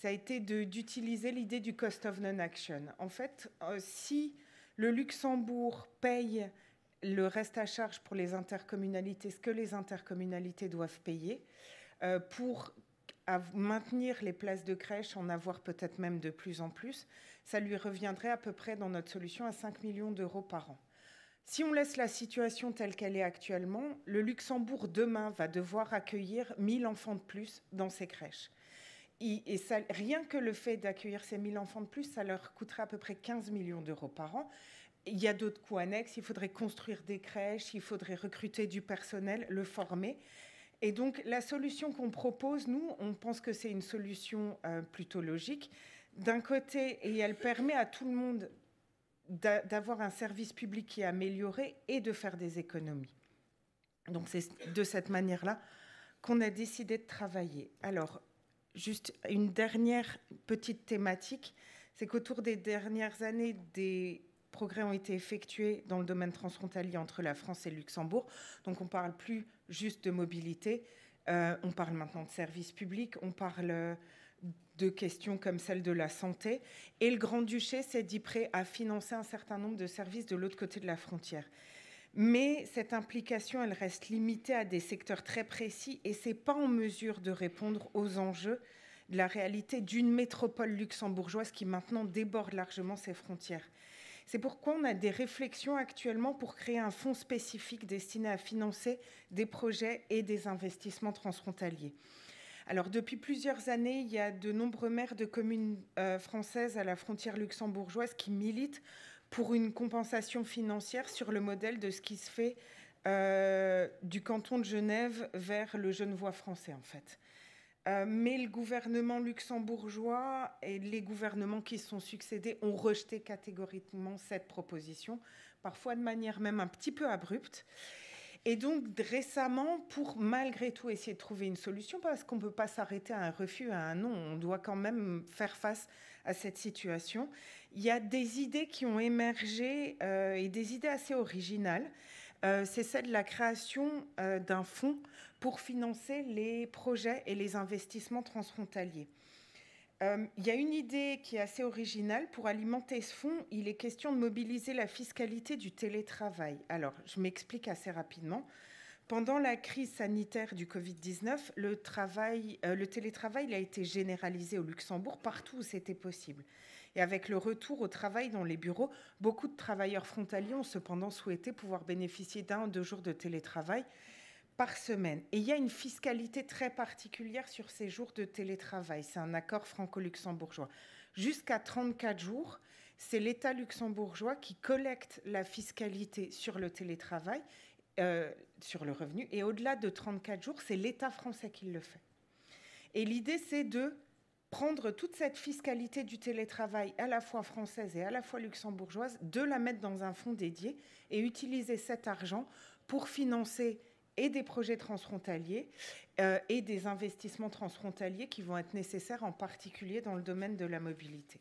S4: ça a été d'utiliser l'idée du cost of non-action. En fait, si le Luxembourg paye le reste à charge pour les intercommunalités, ce que les intercommunalités doivent payer pour maintenir les places de crèche, en avoir peut-être même de plus en plus, ça lui reviendrait à peu près dans notre solution à 5 millions d'euros par an. Si on laisse la situation telle qu'elle est actuellement, le Luxembourg demain va devoir accueillir 1000 enfants de plus dans ses crèches. Et ça, rien que le fait d'accueillir ces 1000 enfants de plus, ça leur coûterait à peu près 15 millions d'euros par an. Il y a d'autres coûts annexes, il faudrait construire des crèches, il faudrait recruter du personnel, le former. Et donc la solution qu'on propose, nous, on pense que c'est une solution plutôt logique. D'un côté, et elle permet à tout le monde d'avoir un service public qui est amélioré et de faire des économies. Donc c'est de cette manière-là qu'on a décidé de travailler. Alors, juste une dernière petite thématique, c'est qu'autour des dernières années, des progrès ont été effectués dans le domaine transfrontalier entre la France et le Luxembourg. Donc on ne parle plus juste de mobilité, on parle maintenant de services publics, on parle de questions comme celle de la santé. Et le Grand-Duché s'est dit prêt à financer un certain nombre de services de l'autre côté de la frontière. Mais cette implication, elle reste limitée à des secteurs très précis et ce n'est pas en mesure de répondre aux enjeux de la réalité d'une métropole luxembourgeoise qui maintenant déborde largement ses frontières. C'est pourquoi on a des réflexions actuellement pour créer un fonds spécifique destiné à financer des projets et des investissements transfrontaliers. Alors, depuis plusieurs années, il y a de nombreux maires de communes françaises à la frontière luxembourgeoise qui militent pour une compensation financière sur le modèle de ce qui se fait du canton de Genève vers le Genevois français, en fait. Mais le gouvernement luxembourgeois et les gouvernements qui se sont succédés ont rejeté catégoriquement cette proposition, parfois de manière même un petit peu abrupte. Et donc récemment, pour malgré tout essayer de trouver une solution, parce qu'on ne peut pas s'arrêter à un refus, à un non, on doit quand même faire face à cette situation, il y a des idées qui ont émergé et des idées assez originales. C'est celle de la création d'un fonds pour financer les projets et les investissements transfrontaliers. Il y a une idée qui est assez originale. Pour alimenter ce fonds, il est question de mobiliser la fiscalité du télétravail. Alors, je m'explique assez rapidement. Pendant la crise sanitaire du Covid-19, le télétravail a été généralisé au Luxembourg partout où c'était possible. Et avec le retour au travail dans les bureaux, beaucoup de travailleurs frontaliers ont cependant souhaité pouvoir bénéficier d'1 ou 2 jours de télétravail par semaine. Et il y a une fiscalité très particulière sur ces jours de télétravail. C'est un accord franco-luxembourgeois. Jusqu'à 34 jours, c'est l'État luxembourgeois qui collecte la fiscalité sur le télétravail, sur le revenu. Et au-delà de 34 jours, c'est l'État français qui le fait. Et l'idée, c'est de prendre toute cette fiscalité du télétravail à la fois française et à la fois luxembourgeoise, de la mettre dans un fonds dédié et utiliser cet argent pour financer et des projets transfrontaliers et des investissements transfrontaliers qui vont être nécessaires, en particulier dans le domaine de la mobilité.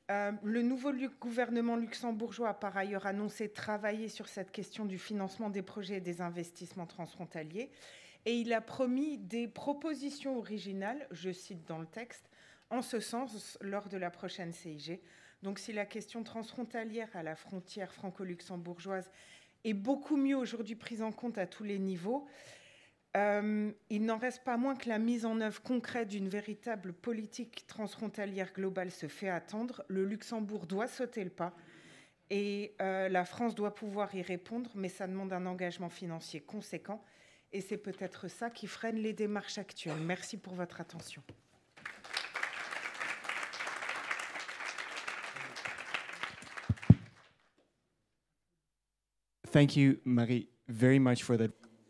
S4: Le nouveau gouvernement luxembourgeois a par ailleurs annoncé travailler sur cette question du financement des projets et des investissements transfrontaliers. Et il a promis des propositions originales, je cite dans le texte, en ce sens lors de la prochaine CIG. Donc si la question transfrontalière à la frontière franco-luxembourgeoise est beaucoup mieux aujourd'hui prise en compte à tous les niveaux, il n'en reste pas moins que la mise en œuvre concrète d'une véritable politique transfrontalière globale se fait attendre. Le Luxembourg doit sauter le pas et la France doit pouvoir y répondre, mais ça demande un engagement financier conséquent. Et c'est peut-être ça qui freine les démarches actuelles. Merci pour votre attention.
S3: Thank you, Marie, very much for that.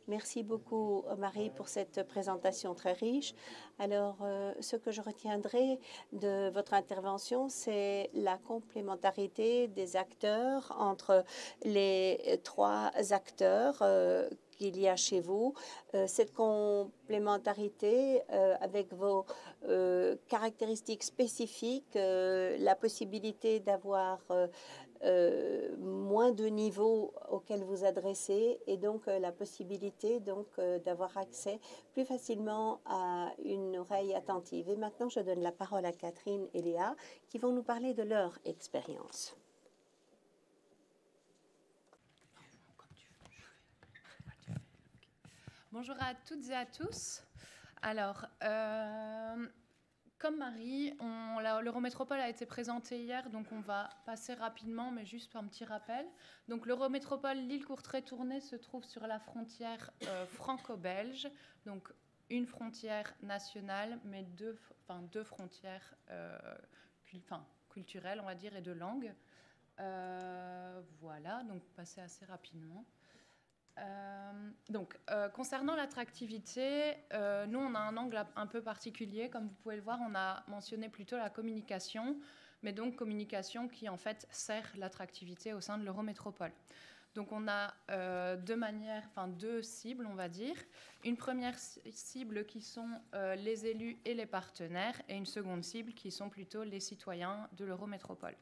S5: Merci beaucoup, Marie, pour cette présentation très riche. Alors, ce que je retiendrai de votre intervention, c'est la complémentarité des acteurs entre les 3 acteurs qu'il y a chez vous. Cette complémentarité avec vos caractéristiques spécifiques, la possibilité d'avoir moins de niveaux auxquels vous adressez et donc la possibilité d'avoir accès plus facilement à une oreille attentive. Et maintenant, je donne la parole à Catherine et Léa qui vont nous parler de leur expérience.
S1: Bonjour à toutes et à tous. Alors, comme Marie, l'Eurométropole a été présenté hier, donc on va passer rapidement, mais juste un petit rappel. Donc l'Eurométropole Lille-Courtrai-Tournai se trouve sur la frontière franco-belge, donc une frontière nationale, mais deux frontières culturelles, on va dire, et de langue. Voilà, donc passer assez rapidement. Concernant l'attractivité, nous, on a un angle un peu particulier. Comme vous pouvez le voir, on a mentionné plutôt la communication, mais donc communication qui, en fait, sert l'attractivité au sein de l'Eurométropole. Donc, on a deux cibles, on va dire. Une première cible qui sont les élus et les partenaires, et une seconde cible qui sont plutôt les citoyens de l'Eurométropole.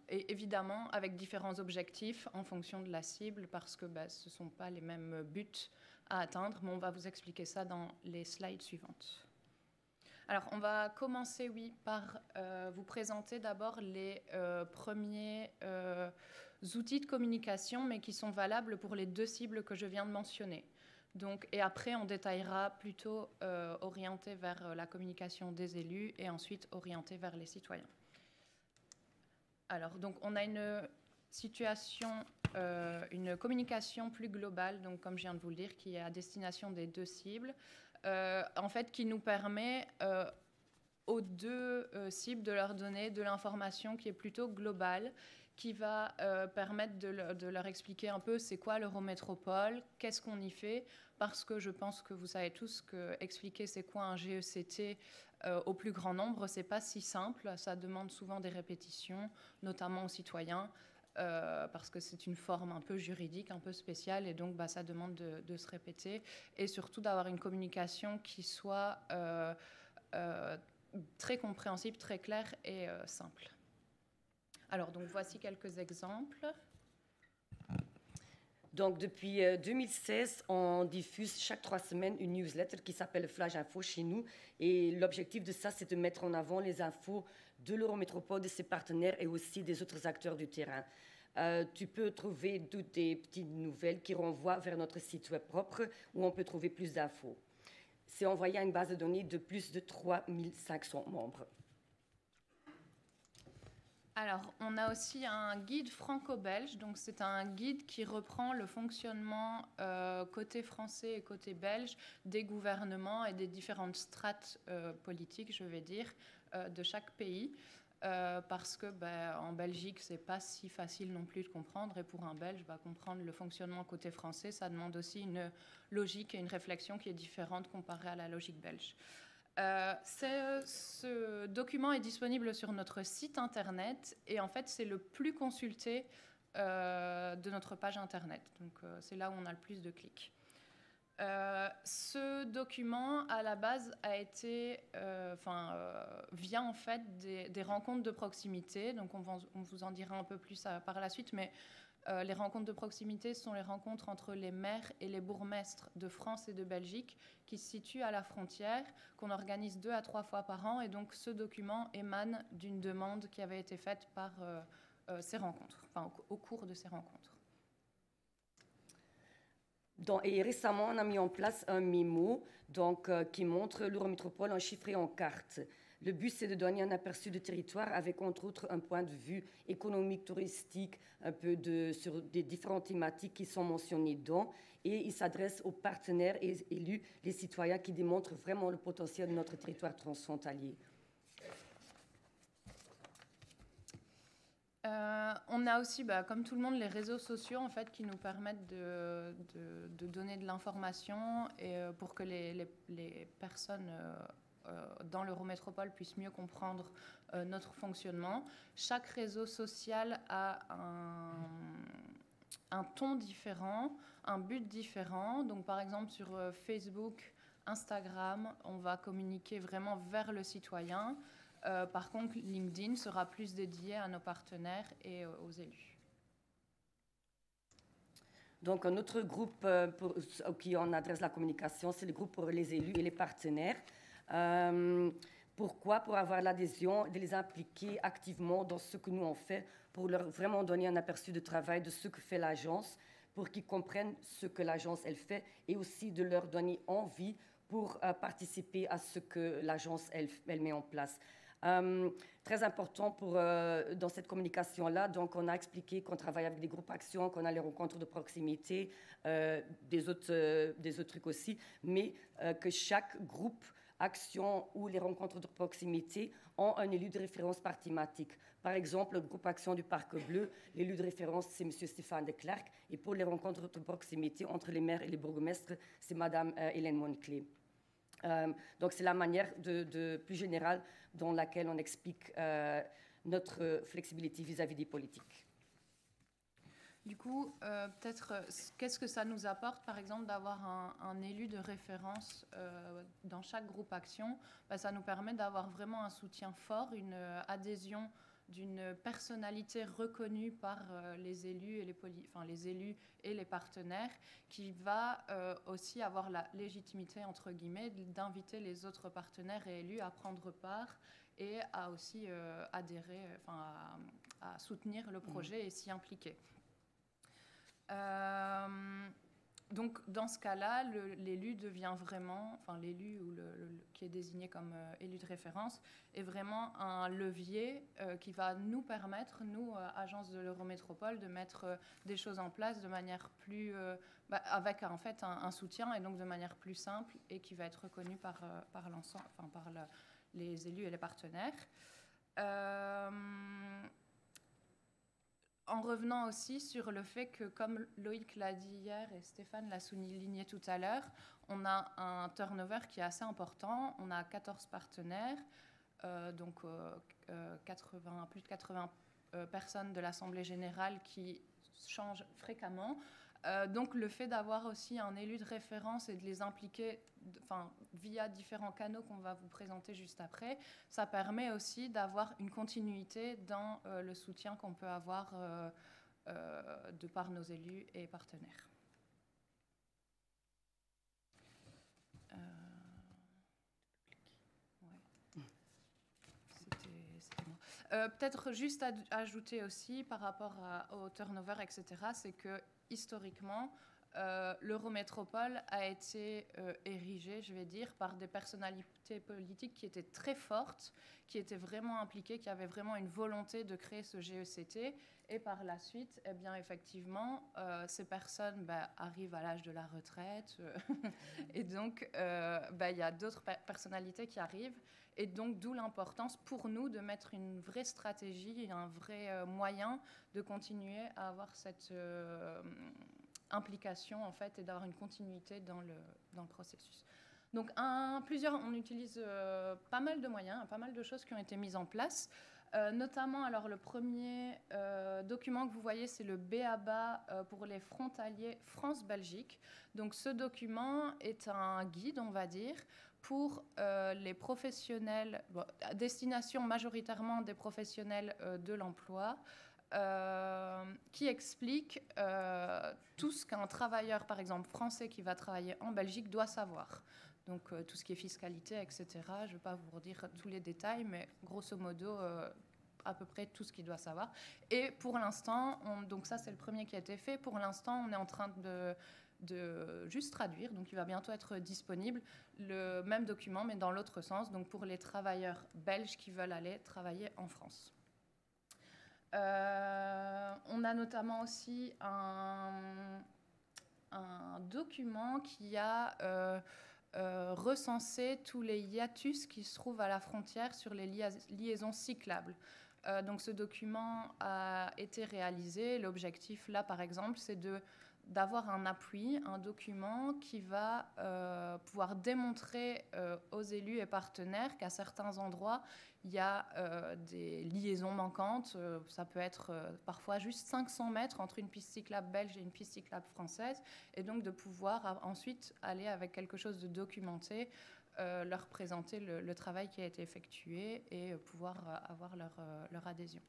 S1: Et évidemment, avec différents objectifs en fonction de la cible, parce que ce ne sont pas les mêmes buts à atteindre, mais on va vous expliquer ça dans les slides suivantes. Alors, on va commencer, par vous présenter d'abord les premiers outils de communication, mais qui sont valables pour les deux cibles que je viens de mentionner. Donc, et après, on détaillera plutôt orienté vers la communication des élus et ensuite orienté vers les citoyens. Alors, donc, on a une communication plus globale, donc, comme je viens de vous le dire, qui est à destination des deux cibles, en fait, qui nous permet aux deux cibles de leur donner de l'information qui est plutôt globale, qui va permettre de leur expliquer un peu c'est quoi l'Eurométropole, qu'est-ce qu'on y fait, parce que je pense que vous savez tous que expliquer c'est quoi un GECT au plus grand nombre, c'est pas si simple, ça demande souvent des répétitions, notamment aux citoyens, parce que c'est une forme un peu juridique, un peu spéciale, et donc ça demande de se répéter, et surtout d'avoir une communication qui soit très compréhensible, très claire et simple. Alors, donc voici quelques exemples.
S6: Donc, depuis 2016, on diffuse chaque 3 semaines une newsletter qui s'appelle Flash Info chez nous. Et l'objectif de ça, c'est de mettre en avant les infos de l'Eurométropole, de ses partenaires et aussi des autres acteurs du terrain. Tu peux trouver toutes des petites nouvelles qui renvoient vers notre site web propre où on peut trouver plus d'infos. C'est envoyé à une base de données de plus de 3500 membres.
S1: Alors, on a aussi un guide franco-belge. Donc, c'est un guide qui reprend le fonctionnement côté français et côté belge des gouvernements et des différentes strates politiques, je vais dire, de chaque pays. Parce que en Belgique, c'est pas si facile non plus de comprendre. Et pour un Belge, comprendre le fonctionnement côté français, ça demande aussi une logique et une réflexion qui est différente comparée à la logique belge. Ce document est disponible sur notre site internet et en fait c'est le plus consulté de notre page internet. Donc c'est là où on a le plus de clics. Ce document à la base a été, vient en fait des rencontres de proximité. Donc on vous en dira un peu plus par la suite, mais les rencontres de proximité sont les rencontres entre les maires et les bourgmestres de France et de Belgique qui se situent à la frontière, qu'on organise 2 à 3 fois par an. Et donc, ce document émane d'une demande qui avait été faite par ces rencontres, au cours de ces rencontres.
S6: Et récemment, on a mis en place un mémo qui montre l'Eurométropole en chiffres et en cartes. Le but, c'est de donner un aperçu du territoire avec, entre autres, un point de vue économique, touristique, un peu sur des différentes thématiques qui sont mentionnées dedans. Et il s'adresse aux partenaires et élus, les citoyens qui démontrent vraiment le potentiel de notre territoire transfrontalier.
S1: On a aussi, comme tout le monde, les réseaux sociaux en fait, qui nous permettent de donner de l'information et pour que les personnes dans l'Eurométropole puissent mieux comprendre notre fonctionnement. Chaque réseau social a un ton différent, un but différent. Donc, par exemple, sur Facebook, Instagram, on va communiquer vraiment vers le citoyen. Par contre, LinkedIn sera plus dédié à nos partenaires et aux élus.
S6: Donc, un autre groupe qui en adresse la communication, c'est le groupe pour les élus et les partenaires. Pourquoi? Pour avoir l'adhésion, de les impliquer activement dans ce que nous on fait, pour leur vraiment donner un aperçu de travail de ce que fait l'agence, pour qu'ils comprennent ce que l'agence elle fait et aussi de leur donner envie pour participer à ce que l'agence elle met en place. Très important dans cette communication-là, donc on a expliqué qu'on travaille avec des groupes actions, qu'on a les rencontres de proximité, des autres trucs aussi, mais que chaque groupe action ou les rencontres de proximité ont un élu de référence par thématique. Par exemple, le groupe action du Parc Bleu, l'élu de référence, c'est M. Stéphane de Klerk, et pour les rencontres de proximité entre les maires et les bourgmestres, c'est Mme Hélène Monclé. Donc, c'est la manière plus générale dans laquelle on explique notre flexibilité vis-à-vis des politiques.
S1: Du coup, peut-être, qu'est-ce que ça nous apporte, par exemple, d'avoir un élu de référence dans chaque groupe action? Ça nous permet d'avoir vraiment un soutien fort, une adhésion d'une personnalité reconnue par les élus et les élus et les partenaires, qui va aussi avoir la légitimité, entre guillemets, d'inviter les autres partenaires et élus à prendre part et à aussi adhérer, à soutenir le projet et s'y impliquer. Donc, dans ce cas-là, l'élu devient vraiment, l'élu qui est désigné comme élu de référence, est vraiment un levier qui va nous permettre, nous, agence de l'Eurométropole, de mettre des choses en place de manière plus, avec en fait un soutien et donc de manière plus simple et qui va être reconnu par l'ensemble, par les élus et les partenaires. En revenant aussi sur le fait que, comme Loïc l'a dit hier et Stéphane l'a souligné tout à l'heure, on a un turnover qui est assez important. On a 14 partenaires, donc plus de 80 personnes de l'Assemblée générale qui changent fréquemment. Donc le fait d'avoir aussi un élu de référence et de les impliquer via différents canaux qu'on va vous présenter juste après, ça permet aussi d'avoir une continuité dans le soutien qu'on peut avoir de par nos élus et partenaires. C'était moi. Peut-être juste ajouter aussi par rapport au turnover, etc., c'est que historiquement, l'Eurométropole a été érigée, je vais dire, par des personnalités politiques qui étaient très fortes, qui étaient vraiment impliquées, qui avaient vraiment une volonté de créer ce GECT. Et par la suite, eh bien, effectivement, ces personnes arrivent à l'âge de la retraite. Et donc, il y a d'autres personnalités qui arrivent. Et donc, d'où l'importance pour nous de mettre une vraie stratégie et un vrai moyen de continuer à avoir cette implication, en fait, et d'avoir une continuité dans le processus. Donc, on utilise pas mal de moyens, pas mal de choses qui ont été mises en place. Notamment, alors, le premier document que vous voyez, c'est le BABA pour les frontaliers France-Belgique. Donc, ce document est un guide, on va dire, pour les professionnels, à destination majoritairement des professionnels de l'emploi, qui explique tout ce qu'un travailleur, par exemple français, qui va travailler en Belgique doit savoir. Donc tout ce qui est fiscalité, etc. Je ne vais pas vous redire tous les détails, mais grosso modo, à peu près tout ce qu'il doit savoir. Et pour l'instant, donc ça c'est le premier qui a été fait. Pour l'instant, on est en train de juste traduire, donc il va bientôt être disponible, le même document, mais dans l'autre sens, donc pour les travailleurs belges qui veulent aller travailler en France. On a notamment aussi un document qui a recensé tous les hiatus qui se trouvent à la frontière sur les liaisons cyclables. Donc ce document a été réalisé. L'objectif là, par exemple, c'est d'avoir un appui, un document qui va pouvoir démontrer aux élus et partenaires qu'à certains endroits, il y a des liaisons manquantes. Ça peut être parfois juste 500 mètres entre une piste cyclable belge et une piste cyclable française. Et donc de pouvoir ensuite aller avec quelque chose de documenté, leur présenter le travail qui a été effectué et pouvoir avoir leur adhésion.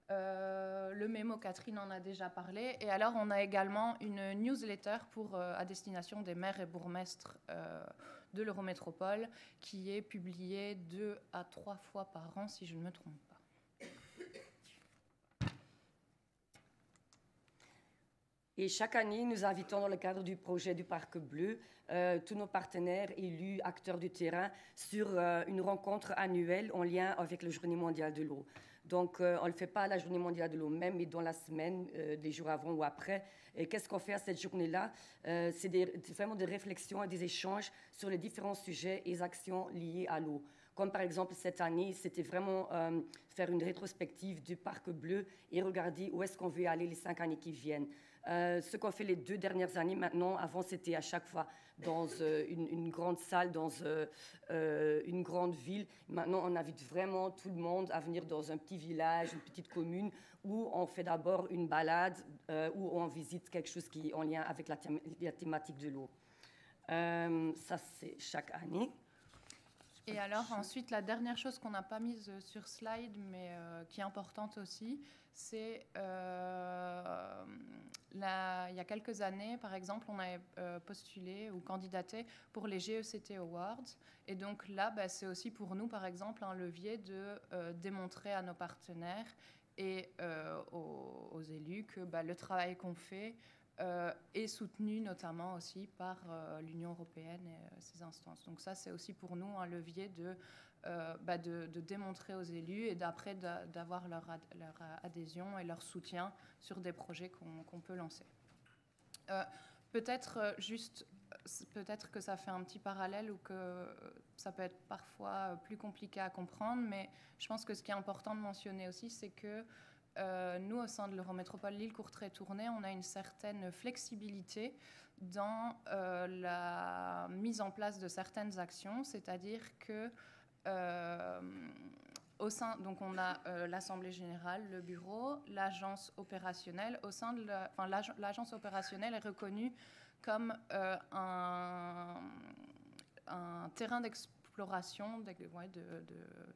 S1: Le mémo, Catherine en a déjà parlé. Et alors, on a également une newsletter à destination des maires et bourgmestres de l'Eurométropole qui est publiée 2 à 3 fois par an, si je ne me trompe pas.
S6: Et chaque année, nous invitons dans le cadre du projet du Parc Bleu tous nos partenaires, élus, acteurs du terrain sur une rencontre annuelle en lien avec la Journée mondiale de l'eau. Donc, on ne le fait pas à la Journée mondiale de l'eau même, mais dans la semaine, des jours avant ou après. Et qu'est-ce qu'on fait à cette journée-là? C'est vraiment des réflexions et des échanges sur les différents sujets et actions liées à l'eau. Comme par exemple, cette année, c'était vraiment faire une rétrospective du Parc Bleu et regarder où est-ce qu'on veut aller les 5 années qui viennent. Ce qu'on fait les 2 dernières années maintenant, avant c'était à chaque fois dans une grande salle, dans une grande ville. Maintenant, on invite vraiment tout le monde à venir dans un petit village, une petite commune, où on fait d'abord une balade, où on visite quelque chose qui est en lien avec la thématique de l'eau. Ça, c'est chaque année.
S1: Et alors ensuite, la dernière chose qu'on n'a pas mise sur slide, mais qui est importante aussi, c'est il y a quelques années, par exemple, on avait postulé ou candidaté pour les GECT Awards. Et donc là, c'est aussi pour nous, par exemple, un levier de démontrer à nos partenaires et aux élus que le travail qu'on fait est soutenu notamment aussi par l'Union européenne et ses instances. Donc ça, c'est aussi pour nous un levier de démontrer aux élus et d'après d'avoir leur adhésion et leur soutien sur des projets qu'on peut lancer. Peut-être que ça fait un petit parallèle ou que ça peut être parfois plus compliqué à comprendre, mais je pense que ce qui est important de mentionner aussi, c'est que nous, au sein de l'Eurométropole Lille-Courtrai-Tournai, on a une certaine flexibilité dans la mise en place de certaines actions, c'est-à-dire que donc on a l'Assemblée générale, le bureau, l'agence opérationnelle. Au sein de l'agence opérationnelle est reconnue comme un terrain d'exploration,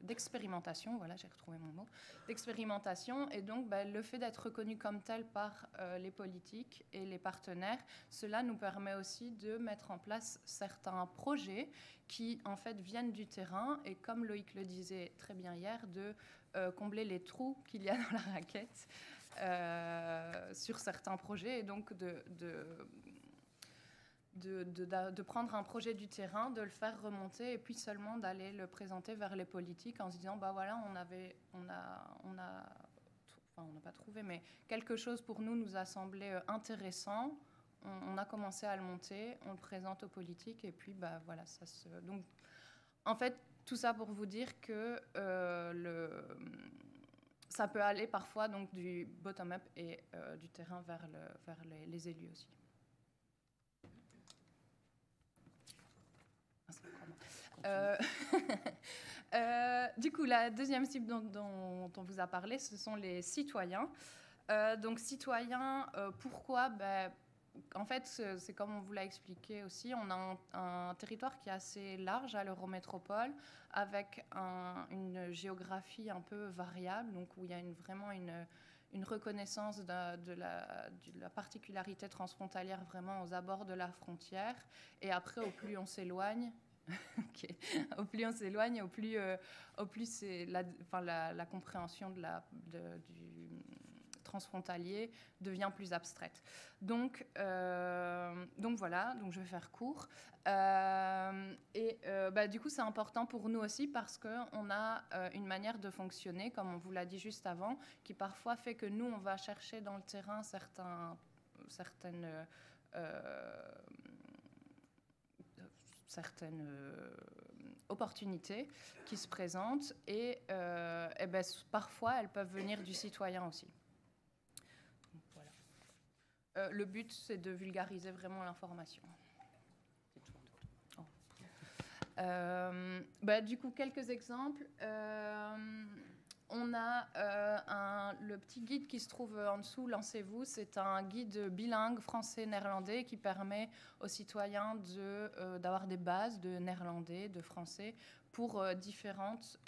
S1: d'expérimentation, voilà, j'ai retrouvé mon mot, d'expérimentation. Et donc, le fait d'être reconnu comme tel par les politiques et les partenaires, cela nous permet aussi de mettre en place certains projets qui, en fait, viennent du terrain et, comme Loïc le disait très bien hier, de combler les trous qu'il y a dans la raquette sur certains projets et donc de prendre un projet du terrain, de le faire remonter et puis seulement d'aller le présenter vers les politiques en se disant voilà, on n'a pas trouvé, mais quelque chose pour nous a semblé intéressant. On a commencé à le monter, on le présente aux politiques et puis voilà, ça se. Donc en fait, tout ça pour vous dire que ça peut aller parfois donc du bottom-up et du terrain vers les élus aussi. Du coup, la deuxième cible dont on vous a parlé, ce sont les citoyens. Donc, citoyens, pourquoi en fait, c'est comme on vous l'a expliqué aussi, on a un territoire qui est assez large à l'Eurométropole, avec une géographie un peu variable, donc où il y a vraiment une reconnaissance de la particularité transfrontalière vraiment aux abords de la frontière. Et après, au plus on s'éloigne, okay. Au plus on s'éloigne, au plus c'est la compréhension du transfrontalier devient plus abstraite. Donc voilà, donc je vais faire court. Du coup, c'est important pour nous aussi parce qu'on a une manière de fonctionner, comme on vous l'a dit juste avant, qui parfois fait que nous, on va chercher dans le terrain certaines opportunités qui se présentent et parfois elles peuvent venir du citoyen aussi. Donc, voilà. Le but, c'est de vulgariser vraiment l'information. Du coup, quelques exemples. On a le petit guide qui se trouve en dessous, Lancez-vous. C'est un guide bilingue français-néerlandais qui permet aux citoyens d'avoir des bases de néerlandais, de français, pour différentes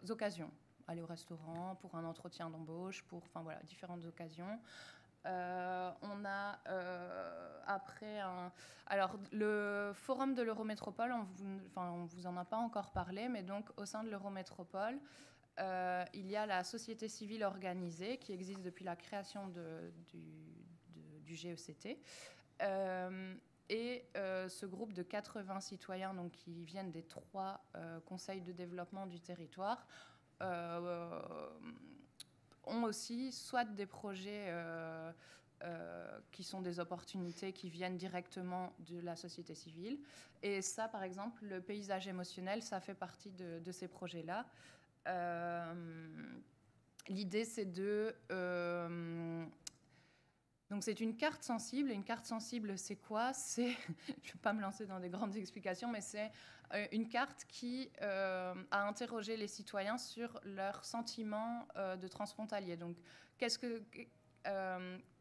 S1: occasions. Aller au restaurant, pour un entretien d'embauche, différentes occasions. On a après alors le forum de l'Eurométropole, on vous en a pas encore parlé, mais donc au sein de l'Eurométropole, il y a la société civile organisée qui existe depuis la création du GECT. Et ce groupe de 80 citoyens donc, qui viennent des 3 conseils de développement du territoire ont aussi soit des projets qui sont des opportunités qui viennent directement de la société civile. Et ça, par exemple, le paysage émotionnel, ça fait partie de ces projets-là. L'idée, c'est de... donc, c'est une carte sensible. Et une carte sensible, c'est quoi? Je ne vais pas me lancer dans des grandes explications, mais c'est une carte qui a interrogé les citoyens sur leurs sentiments de transfrontalier. Donc,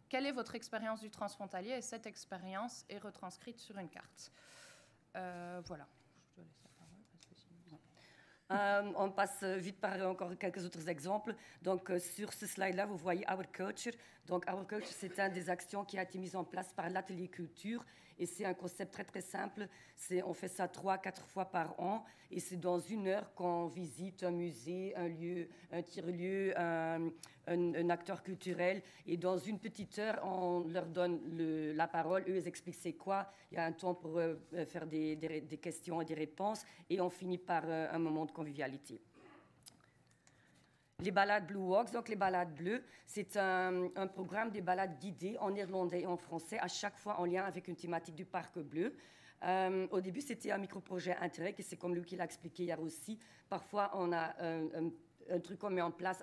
S1: quelle est votre expérience du transfrontalier? Et cette expérience est retranscrite sur une carte. Voilà. Je dois laisser la parole parce que sinon...
S6: On passe vite par encore quelques autres exemples. Donc, sur ce slide-là, vous voyez Our Culture. Donc, Our Culture, c'est une des actions qui a été mise en place par l'Atelier Culture. Et c'est un concept très, très simple. On fait ça 3-4 fois par an. Et c'est dans 1 heure qu'on visite un musée, un lieu, un tiers-lieu, un acteur culturel. Et dans 1 petite heure, on leur donne la parole. Eux, ils expliquent c'est quoi. Il y a un temps pour faire des questions et des réponses. Et on finit par un moment de convivialité. Les balades Blue Walks, donc les balades bleues, c'est un programme des balades guidées en néerlandais et en français, à chaque fois en lien avec une thématique du parc bleu. Au début, c'était un micro-projet Interreg, et c'est comme lui qui l'a expliqué hier aussi. Parfois, on a un truc qu'on met en place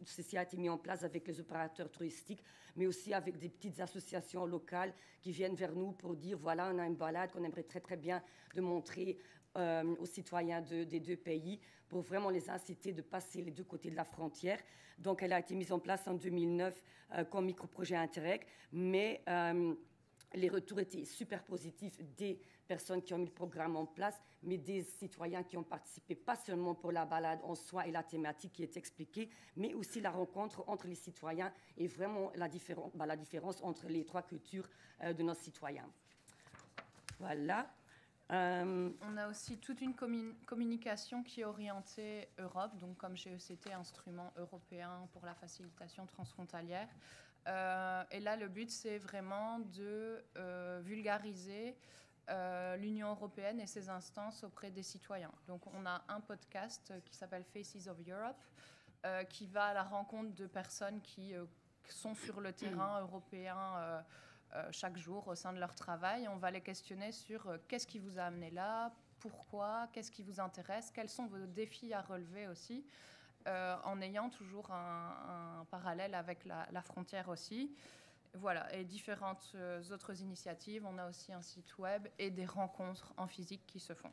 S6: ceci a été mis en place avec les opérateurs touristiques, mais aussi avec des petites associations locales qui viennent vers nous pour dire, voilà, on a une balade qu'on aimerait très, très bien de montrer aux citoyens des 2 pays pour vraiment les inciter de passer les 2 côtés de la frontière. Donc, elle a été mise en place en 2009 comme micro-projet Interreg, mais les retours étaient super positifs des personnes qui ont mis le programme en place, mais des citoyens qui ont participé, pas seulement pour la balade en soi et la thématique qui est expliquée, mais aussi la rencontre entre les citoyens et vraiment la différence entre les 3 cultures de nos citoyens. Voilà.
S1: On a aussi toute une communication qui est orientée Europe, donc comme GECT, instrument européen pour la facilitation transfrontalière. Et là, le but, c'est vraiment de vulgariser l'Union européenne et ses instances auprès des citoyens. Donc, on a un podcast qui s'appelle Faces of Europe, qui va à la rencontre de personnes qui sont sur le terrain européen chaque jour au sein de leur travail. On va les questionner sur qu'est-ce qui vous a amené là, pourquoi, qu'est-ce qui vous intéresse, quels sont vos défis à relever aussi, en ayant toujours un parallèle avec la frontière aussi. Voilà, et différentes autres initiatives. On a aussi un site web et des rencontres en physique qui se font.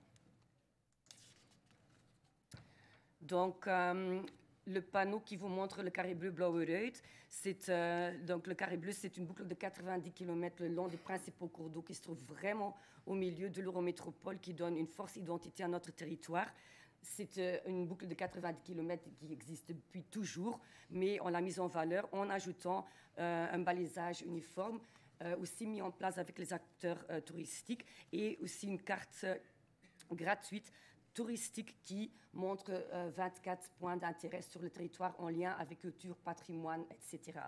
S6: Donc, le panneau qui vous montre le carré bleu Blauwe-Ruit, donc le carré bleu, c'est une boucle de 90 km le long des principaux cours d'eau qui se trouve vraiment au milieu de l'Eurométropole, qui donne une force identité à notre territoire. C'est une boucle de 90 km qui existe depuis toujours, mais on l'a mise en valeur en ajoutant un balisage uniforme, aussi mis en place avec les acteurs touristiques, et aussi une carte gratuite touristique qui montre 24 points d'intérêt sur le territoire en lien avec culture, patrimoine, etc.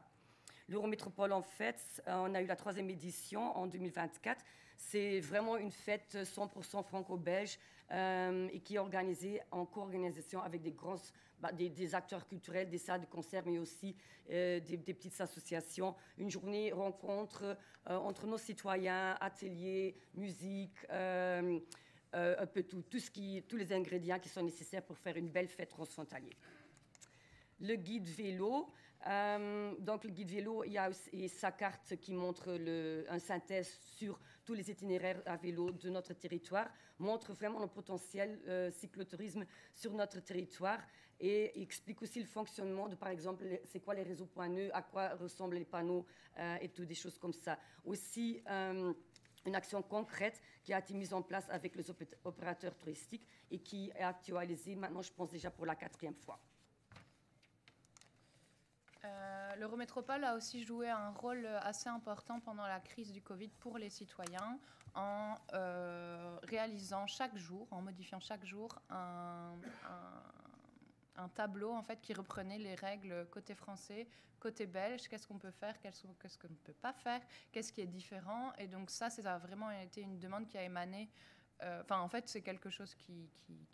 S6: L'Eurométropole, en fait, on a eu la 3e édition en 2024. C'est vraiment une fête 100% franco-belge et qui est organisée en co-organisation avec des acteurs culturels, des salles de concert, mais aussi des petites associations. Une journée rencontre entre nos citoyens, ateliers, musique, un peu tous les ingrédients qui sont nécessaires pour faire une belle fête transfrontalière. Le guide vélo. Donc, le guide vélo, il y a aussi sa carte qui montre une synthèse sur tous les itinéraires à vélo de notre territoire, montre vraiment le potentiel cyclotourisme sur notre territoire et explique aussi le fonctionnement de, par exemple, c'est quoi les réseaux poineux, à quoi ressemblent les panneaux et tout, des choses comme ça. Aussi, une action concrète qui a été mise en place avec les opérateurs touristiques et qui est actualisée maintenant, je pense déjà pour la 4e fois.
S1: L'Eurométropole a aussi joué un rôle assez important pendant la crise du Covid pour les citoyens en réalisant chaque jour, en modifiant chaque jour un un tableau en fait qui reprenait les règles côté français, côté belge, qu'est-ce qu'on peut faire, qu'est-ce qu'on ne peut pas faire, qu'est-ce qui est différent. Et donc ça a vraiment été une demande qui a émané. En fait, c'est quelque chose qui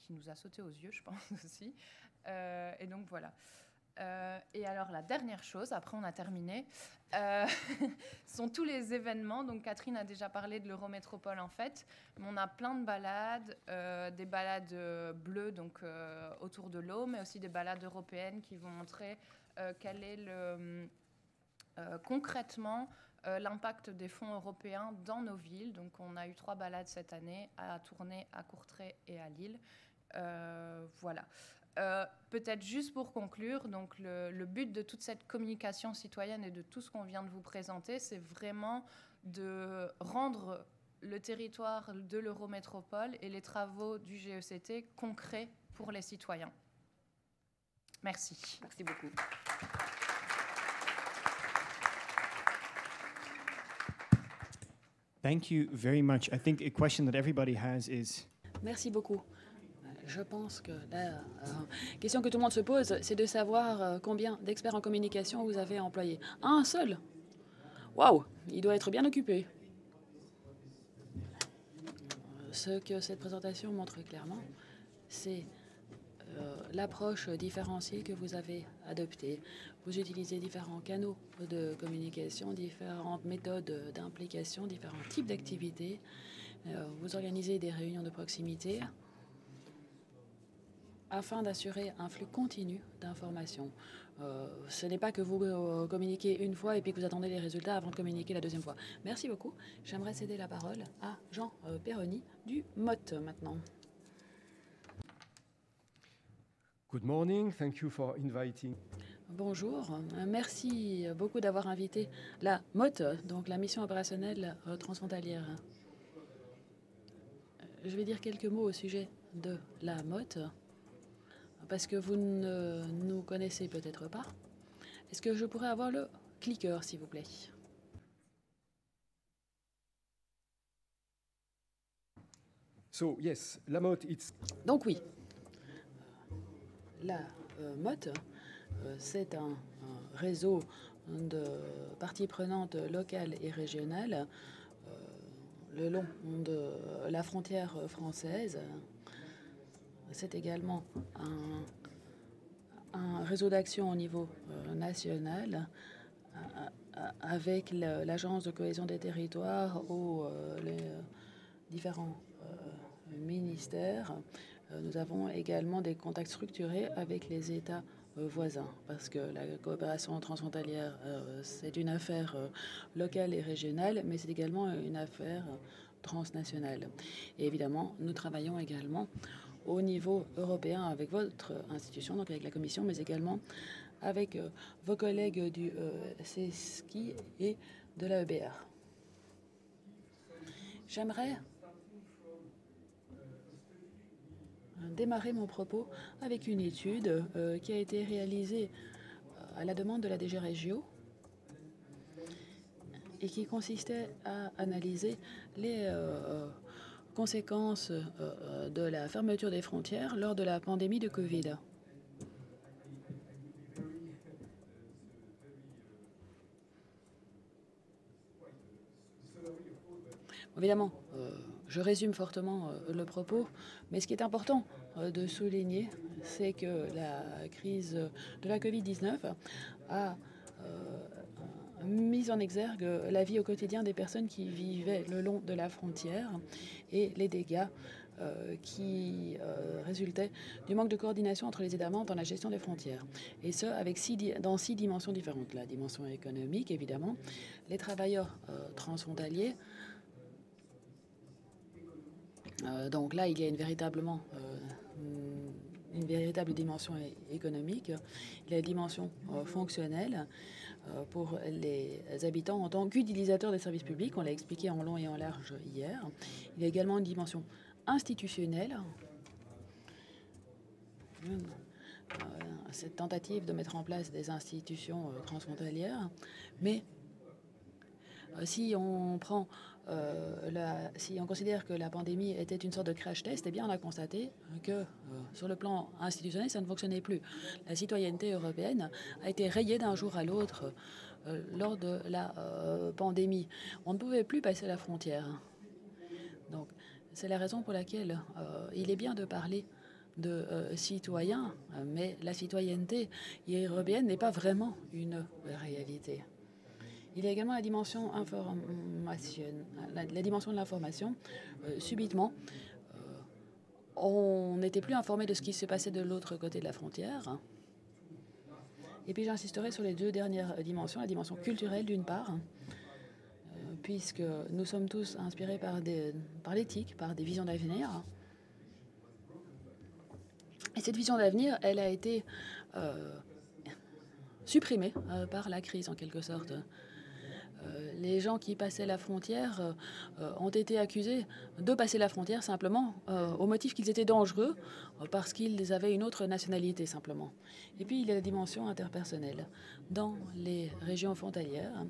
S1: nous a sauté aux yeux, je pense aussi. Et donc voilà. Et alors la dernière chose, après on a terminé, sont tous les événements. Donc Catherine a déjà parlé de l'Eurométropole en fait, mais on a plein de balades, des balades bleues donc autour de l'eau, mais aussi des balades européennes qui vont montrer quel est concrètement l'impact des fonds européens dans nos villes. Donc on a eu 3 balades cette année, à Tournai, à Courtrai et à Lille. Voilà. Peut-être juste pour conclure, donc le but de toute cette communication citoyenne et de tout ce qu'on vient de vous présenter, c'est vraiment de rendre le territoire de l'Eurométropole et les travaux du GECT concrets pour les citoyens. Merci.
S6: Merci beaucoup.
S3: Thank you very much. I think a question that everybody has is...
S2: Merci beaucoup. Je pense que la question que tout le monde se pose, c'est de savoir combien d'experts en communication vous avez employés. Un seul? Waouh, il doit être bien occupé. Ce que cette présentation montre clairement, c'est l'approche différenciée que vous avez adoptée. Vous utilisez différents canaux de communication, différentes méthodes d'implication, différents types d'activités. Vous organisez des réunions de proximité afin d'assurer un flux continu d'informations. Ce n'est pas que vous communiquez une fois et puis que vous attendez les résultats avant de communiquer la deuxième fois. Merci beaucoup. J'aimerais céder la parole à Jean Perroni du MOT maintenant.
S7: Good morning. Thank you for inviting.
S2: Bonjour. Merci beaucoup d'avoir invité la MOT, donc la mission opérationnelle transfrontalière. Je vais dire quelques mots au sujet de la MOT, parce que vous ne nous connaissez peut-être pas. Est-ce que je pourrais avoir le clicker, s'il vous plaît?
S7: So, yes, la MOT, it's...
S2: Donc oui, la MOT, c'est un réseau de parties prenantes locales et régionales le long de la frontière française. C'est également un réseau d'action au niveau national avec l'Agence de cohésion des territoires ou les différents ministères. Nous avons également des contacts structurés avec les États voisins parce que la coopération transfrontalière, c'est une affaire locale et régionale, mais c'est également une affaire transnationale. Et évidemment, nous travaillons également au niveau européen avec votre institution, donc avec la Commission, mais également avec vos collègues du CESCI et de la EBR. J'aimerais démarrer mon propos avec une étude qui a été réalisée à la demande de la DG Régio et qui consistait à analyser les conséquences de la fermeture des frontières lors de la pandémie de Covid. Évidemment, je résume fortement le propos, mais ce qui est important de souligner, c'est que la crise de la Covid-19 a mis en exergue la vie au quotidien des personnes qui vivaient le long de la frontière et les dégâts qui résultaient du manque de coordination entre les États membres dans la gestion des frontières. Et ce, dans 6 dimensions différentes. La dimension économique, évidemment, les travailleurs transfrontaliers. Donc là, il y a une véritable dimension économique, la dimension fonctionnelle pour les habitants en tant qu'utilisateurs des services publics. On l'a expliqué en long et en large hier. Il y a également une dimension institutionnelle. Cette tentative de mettre en place des institutions transfrontalières, mais Si on considère que la pandémie était une sorte de crash test, eh bien, on a constaté que sur le plan institutionnel, ça ne fonctionnait plus. La citoyenneté européenne a été rayée d'un jour à l'autre lors de la pandémie. On ne pouvait plus passer la frontière. Donc, c'est la raison pour laquelle il est bien de parler de citoyens, mais la citoyenneté européenne n'est pas vraiment une réalité. Il y a également la dimension la dimension de l'information. Subitement, on n'était plus informé de ce qui se passait de l'autre côté de la frontière. Et puis j'insisterai sur les deux dernières dimensions. La dimension culturelle d'une part, puisque nous sommes tous inspirés par l'éthique, par des visions d'avenir. Et cette vision d'avenir, elle a été supprimée par la crise en quelque sorte. Les gens qui passaient la frontière ont été accusés de passer la frontière simplement au motif qu'ils étaient dangereux parce qu'ils avaient une autre nationalité simplement. Et puis il y a la dimension interpersonnelle. Dans les régions frontalières,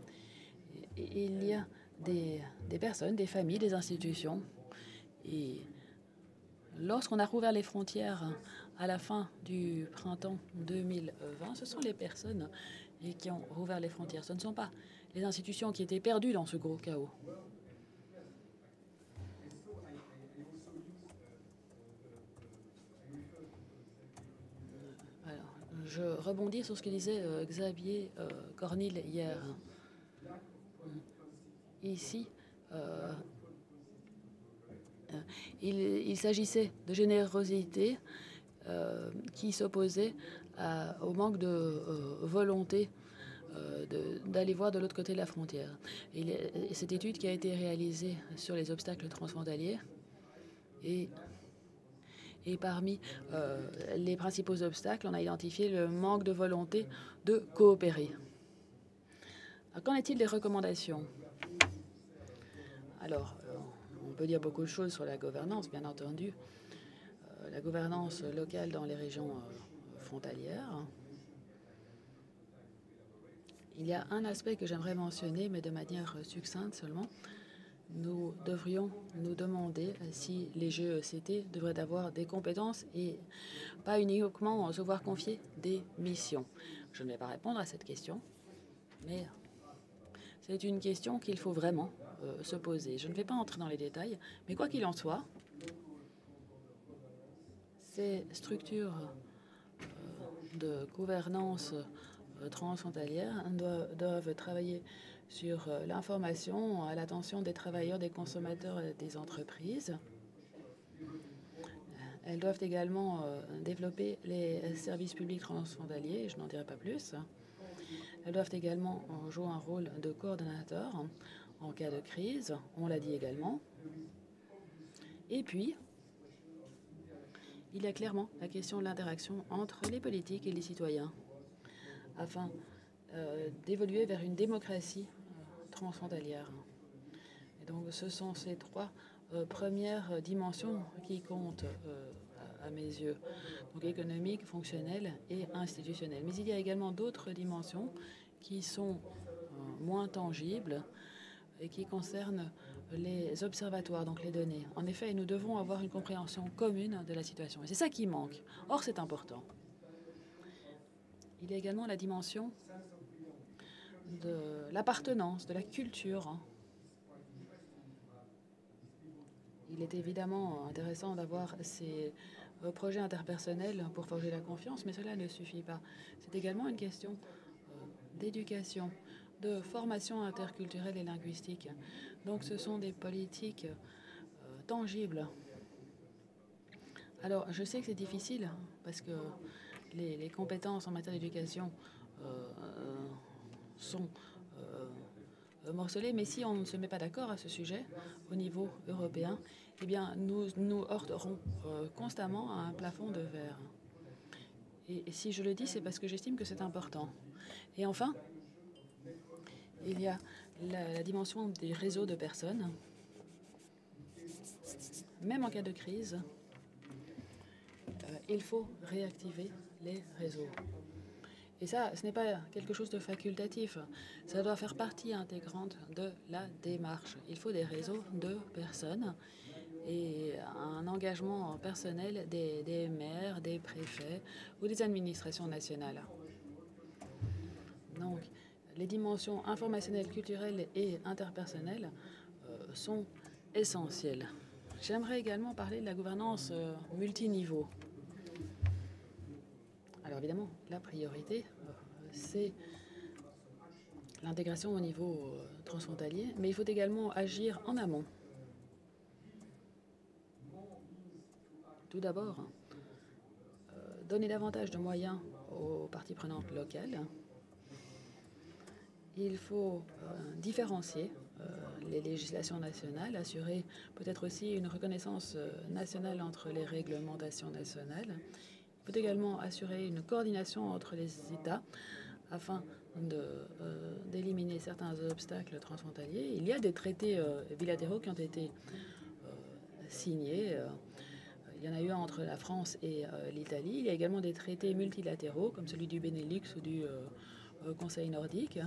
S2: il y a des personnes, des familles, des institutions. Et lorsqu'on a rouvert les frontières à la fin du printemps 2020, ce sont les personnes qui ont rouvert les frontières. Ce ne sont pas les institutions qui étaient perdues dans ce gros chaos. Alors, je rebondis sur ce que disait Xavier Cornil hier. Ici, il s'agissait de générosité qui s'opposait au manque de volonté d'aller voir de l'autre côté de la frontière. Et cette étude qui a été réalisée sur les obstacles transfrontaliers et parmi les principaux obstacles, on a identifié le manque de volonté de coopérer. Qu'en est-il des recommandations? Alors, on peut dire beaucoup de choses sur la gouvernance, bien entendu. La gouvernance locale dans les régions frontalières. Il y a un aspect que j'aimerais mentionner, mais de manière succincte seulement. Nous devrions nous demander si les GECT devraient avoir des compétences et pas uniquement se voir confier des missions. Je ne vais pas répondre à cette question, mais c'est une question qu'il faut vraiment se poser. Je ne vais pas entrer dans les détails, mais quoi qu'il en soit, ces structures de gouvernance transfrontalières doivent travailler sur l'information à l'attention des travailleurs, des consommateurs et des entreprises. Elles doivent également développer les services publics transfrontaliers, je n'en dirai pas plus. Elles doivent également jouer un rôle de coordonnateur en cas de crise, on l'a dit également. Et puis, il y a clairement la question de l'interaction entre les politiques et les citoyens, afin d'évoluer vers une démocratie transfrontalière. Et donc, ce sont ces trois premières dimensions qui comptent à mes yeux, donc économique, fonctionnelle et institutionnelle. Mais il y a également d'autres dimensions qui sont moins tangibles et qui concernent les observatoires, donc les données. En effet, nous devons avoir une compréhension commune de la situation. Et c'est ça qui manque. Or, c'est important. Il y a également la dimension de l'appartenance, de la culture. Il est évidemment intéressant d'avoir ces projets interpersonnels pour forger la confiance, mais cela ne suffit pas. C'est également une question d'éducation, de formation interculturelle et linguistique. Donc ce sont des politiques tangibles. Alors je sais que c'est difficile parce que les compétences en matière d'éducation sont morcelées, mais si on ne se met pas d'accord à ce sujet au niveau européen, eh bien nous nous heurterons constamment à un plafond de verre. Et si je le dis, c'est parce que j'estime que c'est important. Et enfin, il y a la dimension des réseaux de personnes. Même en cas de crise, il faut réactiver les réseaux. Et ça, ce n'est pas quelque chose de facultatif. Ça doit faire partie intégrante de la démarche. Il faut des réseaux de personnes et un engagement personnel des maires, des préfets ou des administrations nationales. Donc, les dimensions informationnelles, culturelles et interpersonnelles sont essentielles. J'aimerais également parler de la gouvernance multiniveau. Alors évidemment, la priorité, c'est l'intégration au niveau transfrontalier, mais il faut également agir en amont. Tout d'abord, donner davantage de moyens aux parties prenantes locales. Il faut différencier les législations nationales, assurer peut-être aussi une reconnaissance nationale entre les réglementations nationales. Il faut également assurer une coordination entre les États afin d'éliminer certains obstacles transfrontaliers. Il y a des traités bilatéraux qui ont été signés. Il y en a eu un entre la France et l'Italie. Il y a également des traités multilatéraux comme celui du Benelux ou du Conseil nordique.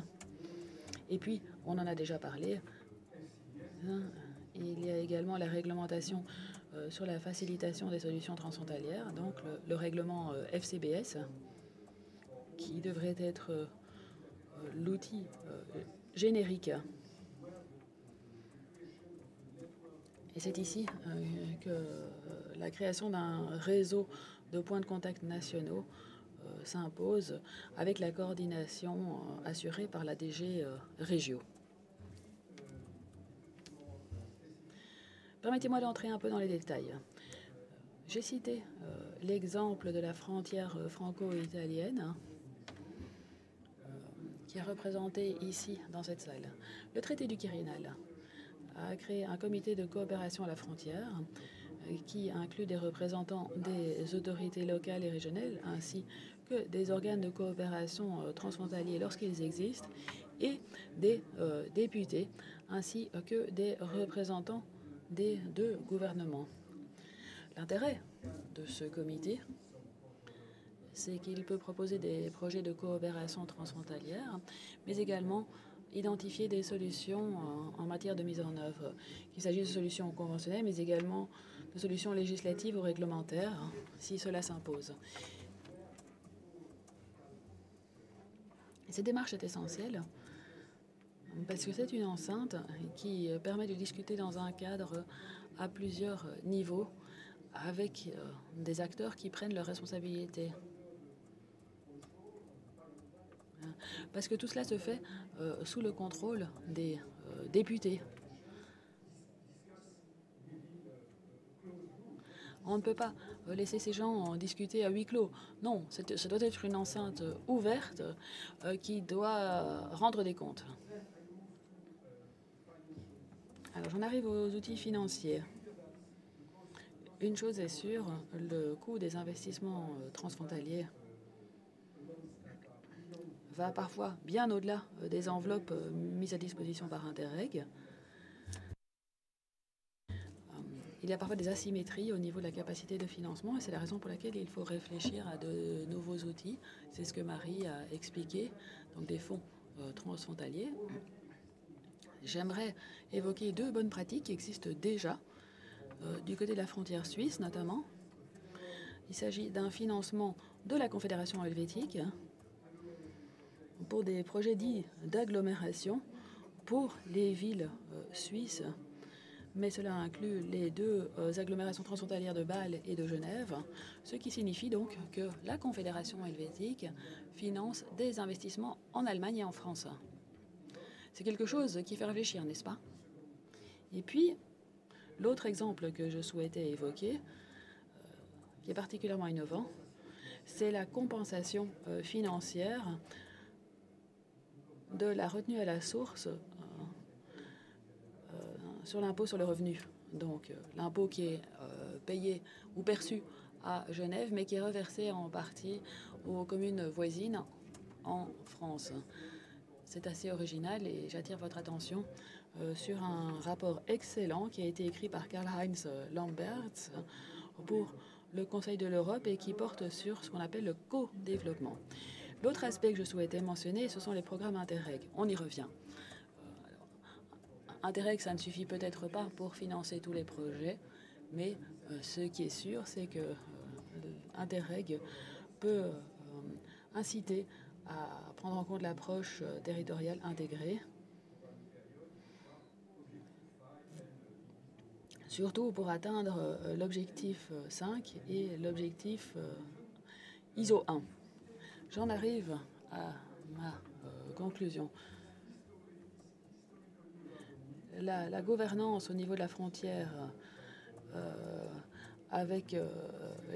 S2: Et puis, on en a déjà parlé, il y a également la réglementation sur la facilitation des solutions transfrontalières, donc le règlement FCBS, qui devrait être l'outil générique. Et c'est ici que la création d'un réseau de points de contact nationaux s'impose avec la coordination assurée par la DG Régio. Permettez-moi d'entrer un peu dans les détails. J'ai cité l'exemple de la frontière franco-italienne qui est représentée ici dans cette salle. Le traité du Quirinal a créé un comité de coopération à la frontière qui inclut des représentants des autorités locales et régionales ainsi que des organes de coopération transfrontaliers lorsqu'ils existent et des députés ainsi que des représentants des deux gouvernements. L'intérêt de ce comité, c'est qu'il peut proposer des projets de coopération transfrontalière, mais également identifier des solutions en matière de mise en œuvre, qu'il s'agisse de solutions conventionnelles, mais également de solutions législatives ou réglementaires, si cela s'impose. Cette démarche est essentielle parce que c'est une enceinte qui permet de discuter dans un cadre à plusieurs niveaux avec des acteurs qui prennent leurs responsabilités. Parce que tout cela se fait sous le contrôle des députés. On ne peut pas laisser ces gens discuter à huis clos. Non, ça doit être une enceinte ouverte qui doit rendre des comptes. Alors j'en arrive aux outils financiers. Une chose est sûre, le coût des investissements transfrontaliers va parfois bien au-delà des enveloppes mises à disposition par Interreg. Il y a parfois des asymétries au niveau de la capacité de financement et c'est la raison pour laquelle il faut réfléchir à de nouveaux outils. C'est ce que Marie a expliqué, donc des fonds transfrontaliers. J'aimerais évoquer deux bonnes pratiques qui existent déjà, du côté de la frontière suisse notamment. Il s'agit d'un financement de la Confédération helvétique pour des projets dits d'agglomération pour les villes suisses, mais cela inclut les deux agglomérations transfrontalières de Bâle et de Genève, ce qui signifie donc que la Confédération helvétique finance des investissements en Allemagne et en France. C'est quelque chose qui fait réfléchir, n'est-ce pas? Et puis, l'autre exemple que je souhaitais évoquer, qui est particulièrement innovant, c'est la compensation financière de la retenue à la source sur l'impôt sur le revenu. Donc, l'impôt qui est payé ou perçu à Genève, mais qui est reversé en partie aux communes voisines en France. C'est assez original et j'attire votre attention sur un rapport excellent qui a été écrit par Karl-Heinz Lamberts pour le Conseil de l'Europe et qui porte sur ce qu'on appelle le co-développement. L'autre aspect que je souhaitais mentionner, ce sont les programmes Interreg. On y revient. Interreg, ça ne suffit peut-être pas pour financer tous les projets, mais ce qui est sûr, c'est que Interreg peut inciter à prendre en compte l'approche territoriale intégrée, surtout pour atteindre l'objectif 5 et l'objectif ISO 1. J'en arrive à ma conclusion. La gouvernance au niveau de la frontière avec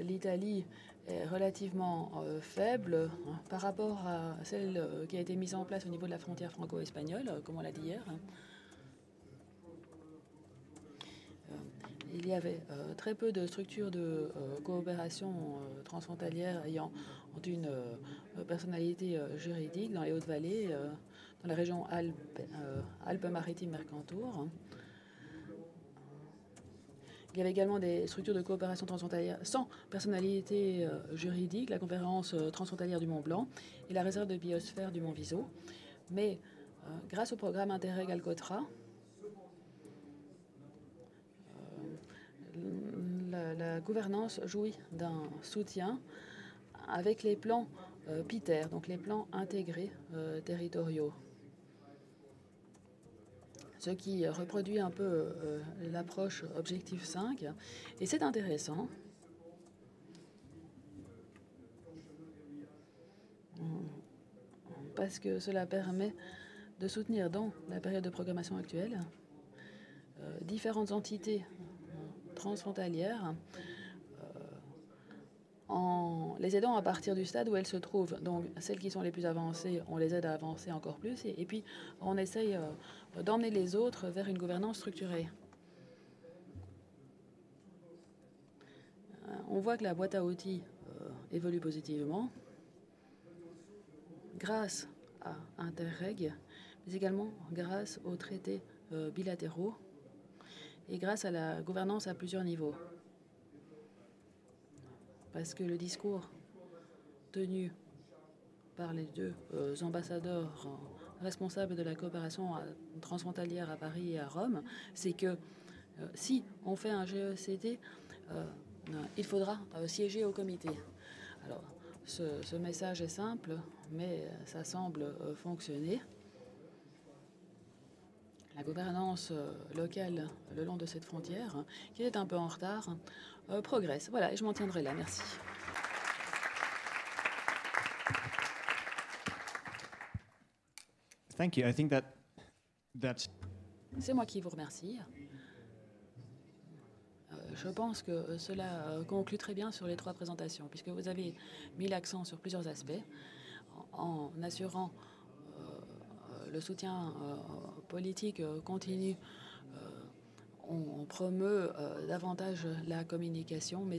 S2: l'Italie est relativement faible par rapport à celle qui a été mise en place au niveau de la frontière franco-espagnole, comme on l'a dit hier. Il y avait très peu de structures de coopération transfrontalière ayant une personnalité juridique dans les Hautes-Vallées, dans la région Alpes-Maritimes-Mercantour. Il y avait également des structures de coopération transfrontalière sans personnalité juridique, la conférence transfrontalière du Mont Blanc et la réserve de biosphère du Mont Viso. Mais grâce au programme Interreg Alcotra, la gouvernance jouit d'un soutien avec les plans PITER, donc les plans intégrés territoriaux. Ce qui reproduit un peu l'approche Objectif 5. Et c'est intéressant. Parce que cela permet de soutenir dans la période de programmation actuelle différentes entités transfrontalières en les aidant à partir du stade où elles se trouvent. Donc, celles qui sont les plus avancées, on les aide à avancer encore plus. Et puis, on essaye d'emmener les autres vers une gouvernance structurée. On voit que la boîte à outils évolue positivement grâce à Interreg, mais également grâce aux traités bilatéraux et grâce à la gouvernance à plusieurs niveaux. Parce que le discours tenu par les deux ambassadeurs responsables de la coopération transfrontalière à Paris et à Rome, c'est que si on fait un GECT, il faudra siéger au comité. Alors, ce message est simple, mais ça semble fonctionner. La gouvernance locale le long de cette frontière, qui est un peu en retard, progresse. Voilà, et je m'en tiendrai là. Merci.
S3: Thank you. I think that's...
S2: C'est moi qui vous remercie. Je pense que cela conclut très bien sur les trois présentations, puisque vous avez mis l'accent sur plusieurs aspects, en assurant le soutien politique continu. On promeut davantage la communication, mais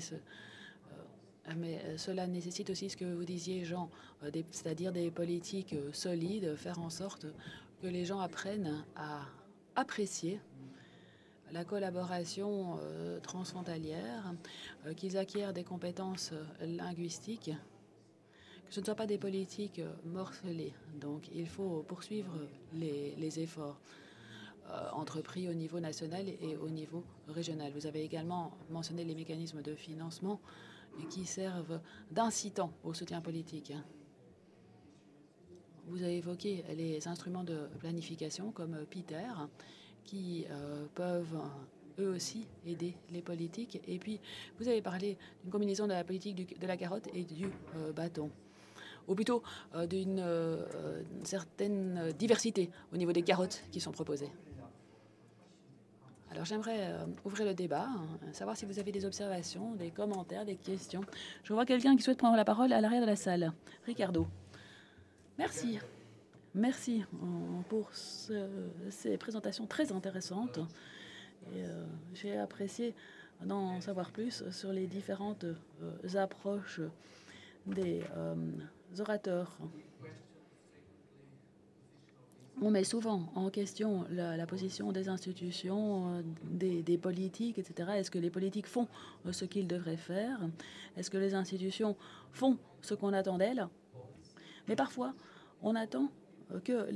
S2: cela nécessite aussi ce que vous disiez, Jean, c'est-à-dire des politiques solides, faire en sorte que les gens apprennent à apprécier la collaboration transfrontalière, qu'ils acquièrent des compétences linguistiques, que ce ne soient pas des politiques morcelées. Donc il faut poursuivre les efforts entrepris au niveau national et au niveau régional. Vous avez également mentionné les mécanismes de financement qui servent d'incitant au soutien politique. Vous avez évoqué les instruments de planification comme PITER, qui peuvent eux aussi aider les politiques. Et puis, vous avez parlé d'une combinaison de la politique de la carotte et du bâton, ou plutôt d'une certaine diversité au niveau des carottes qui sont proposées. Alors, j'aimerais ouvrir le débat, savoir si vous avez des observations, des commentaires, des questions. Je vois quelqu'un qui souhaite prendre la parole à l'arrière de la salle. Ricardo. Merci. Merci pour ces présentations très intéressantes. J'ai apprécié d'en savoir plus sur les différentes approches des orateurs. On met souvent en question la position des institutions, des politiques, etc. Est-ce que les politiques font ce qu'ils devraient faire? Est-ce que les institutions font ce qu'on attend d'elles? Mais parfois, on attend que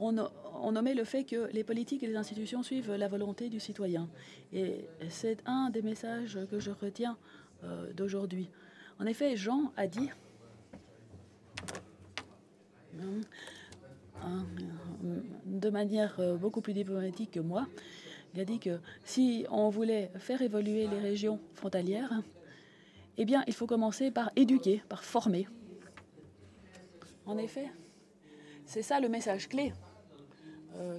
S2: on omet le fait que les politiques et les institutions suivent la volonté du citoyen. Et c'est un des messages que je retiens d'aujourd'hui. En effet, Jean a dit, de manière beaucoup plus diplomatique que moi, il a dit que si on voulait faire évoluer les régions frontalières, eh bien, il faut commencer par éduquer, par former. En effet, c'est ça le message clé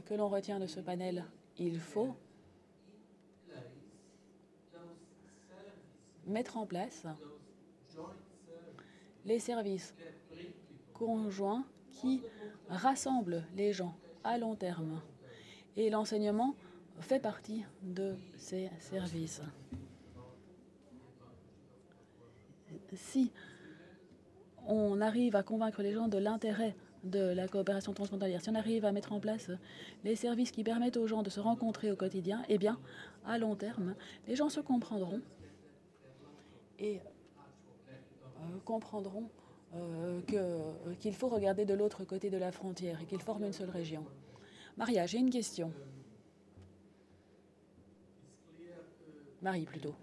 S2: que l'on retient de ce panel. Il faut mettre en place les services conjoints qui rassemblent les gens à long terme. Et l'enseignement fait partie de ces services. Si on arrive à convaincre les gens de l'intérêt de la coopération transfrontalière, si on arrive à mettre en place les services qui permettent aux gens de se rencontrer au quotidien, eh bien, à long terme, les gens se comprendront et comprendront qu'il faut regarder de l'autre côté de la frontière et qu'ils forment une seule région. Maria, j'ai une question. Marie, plutôt.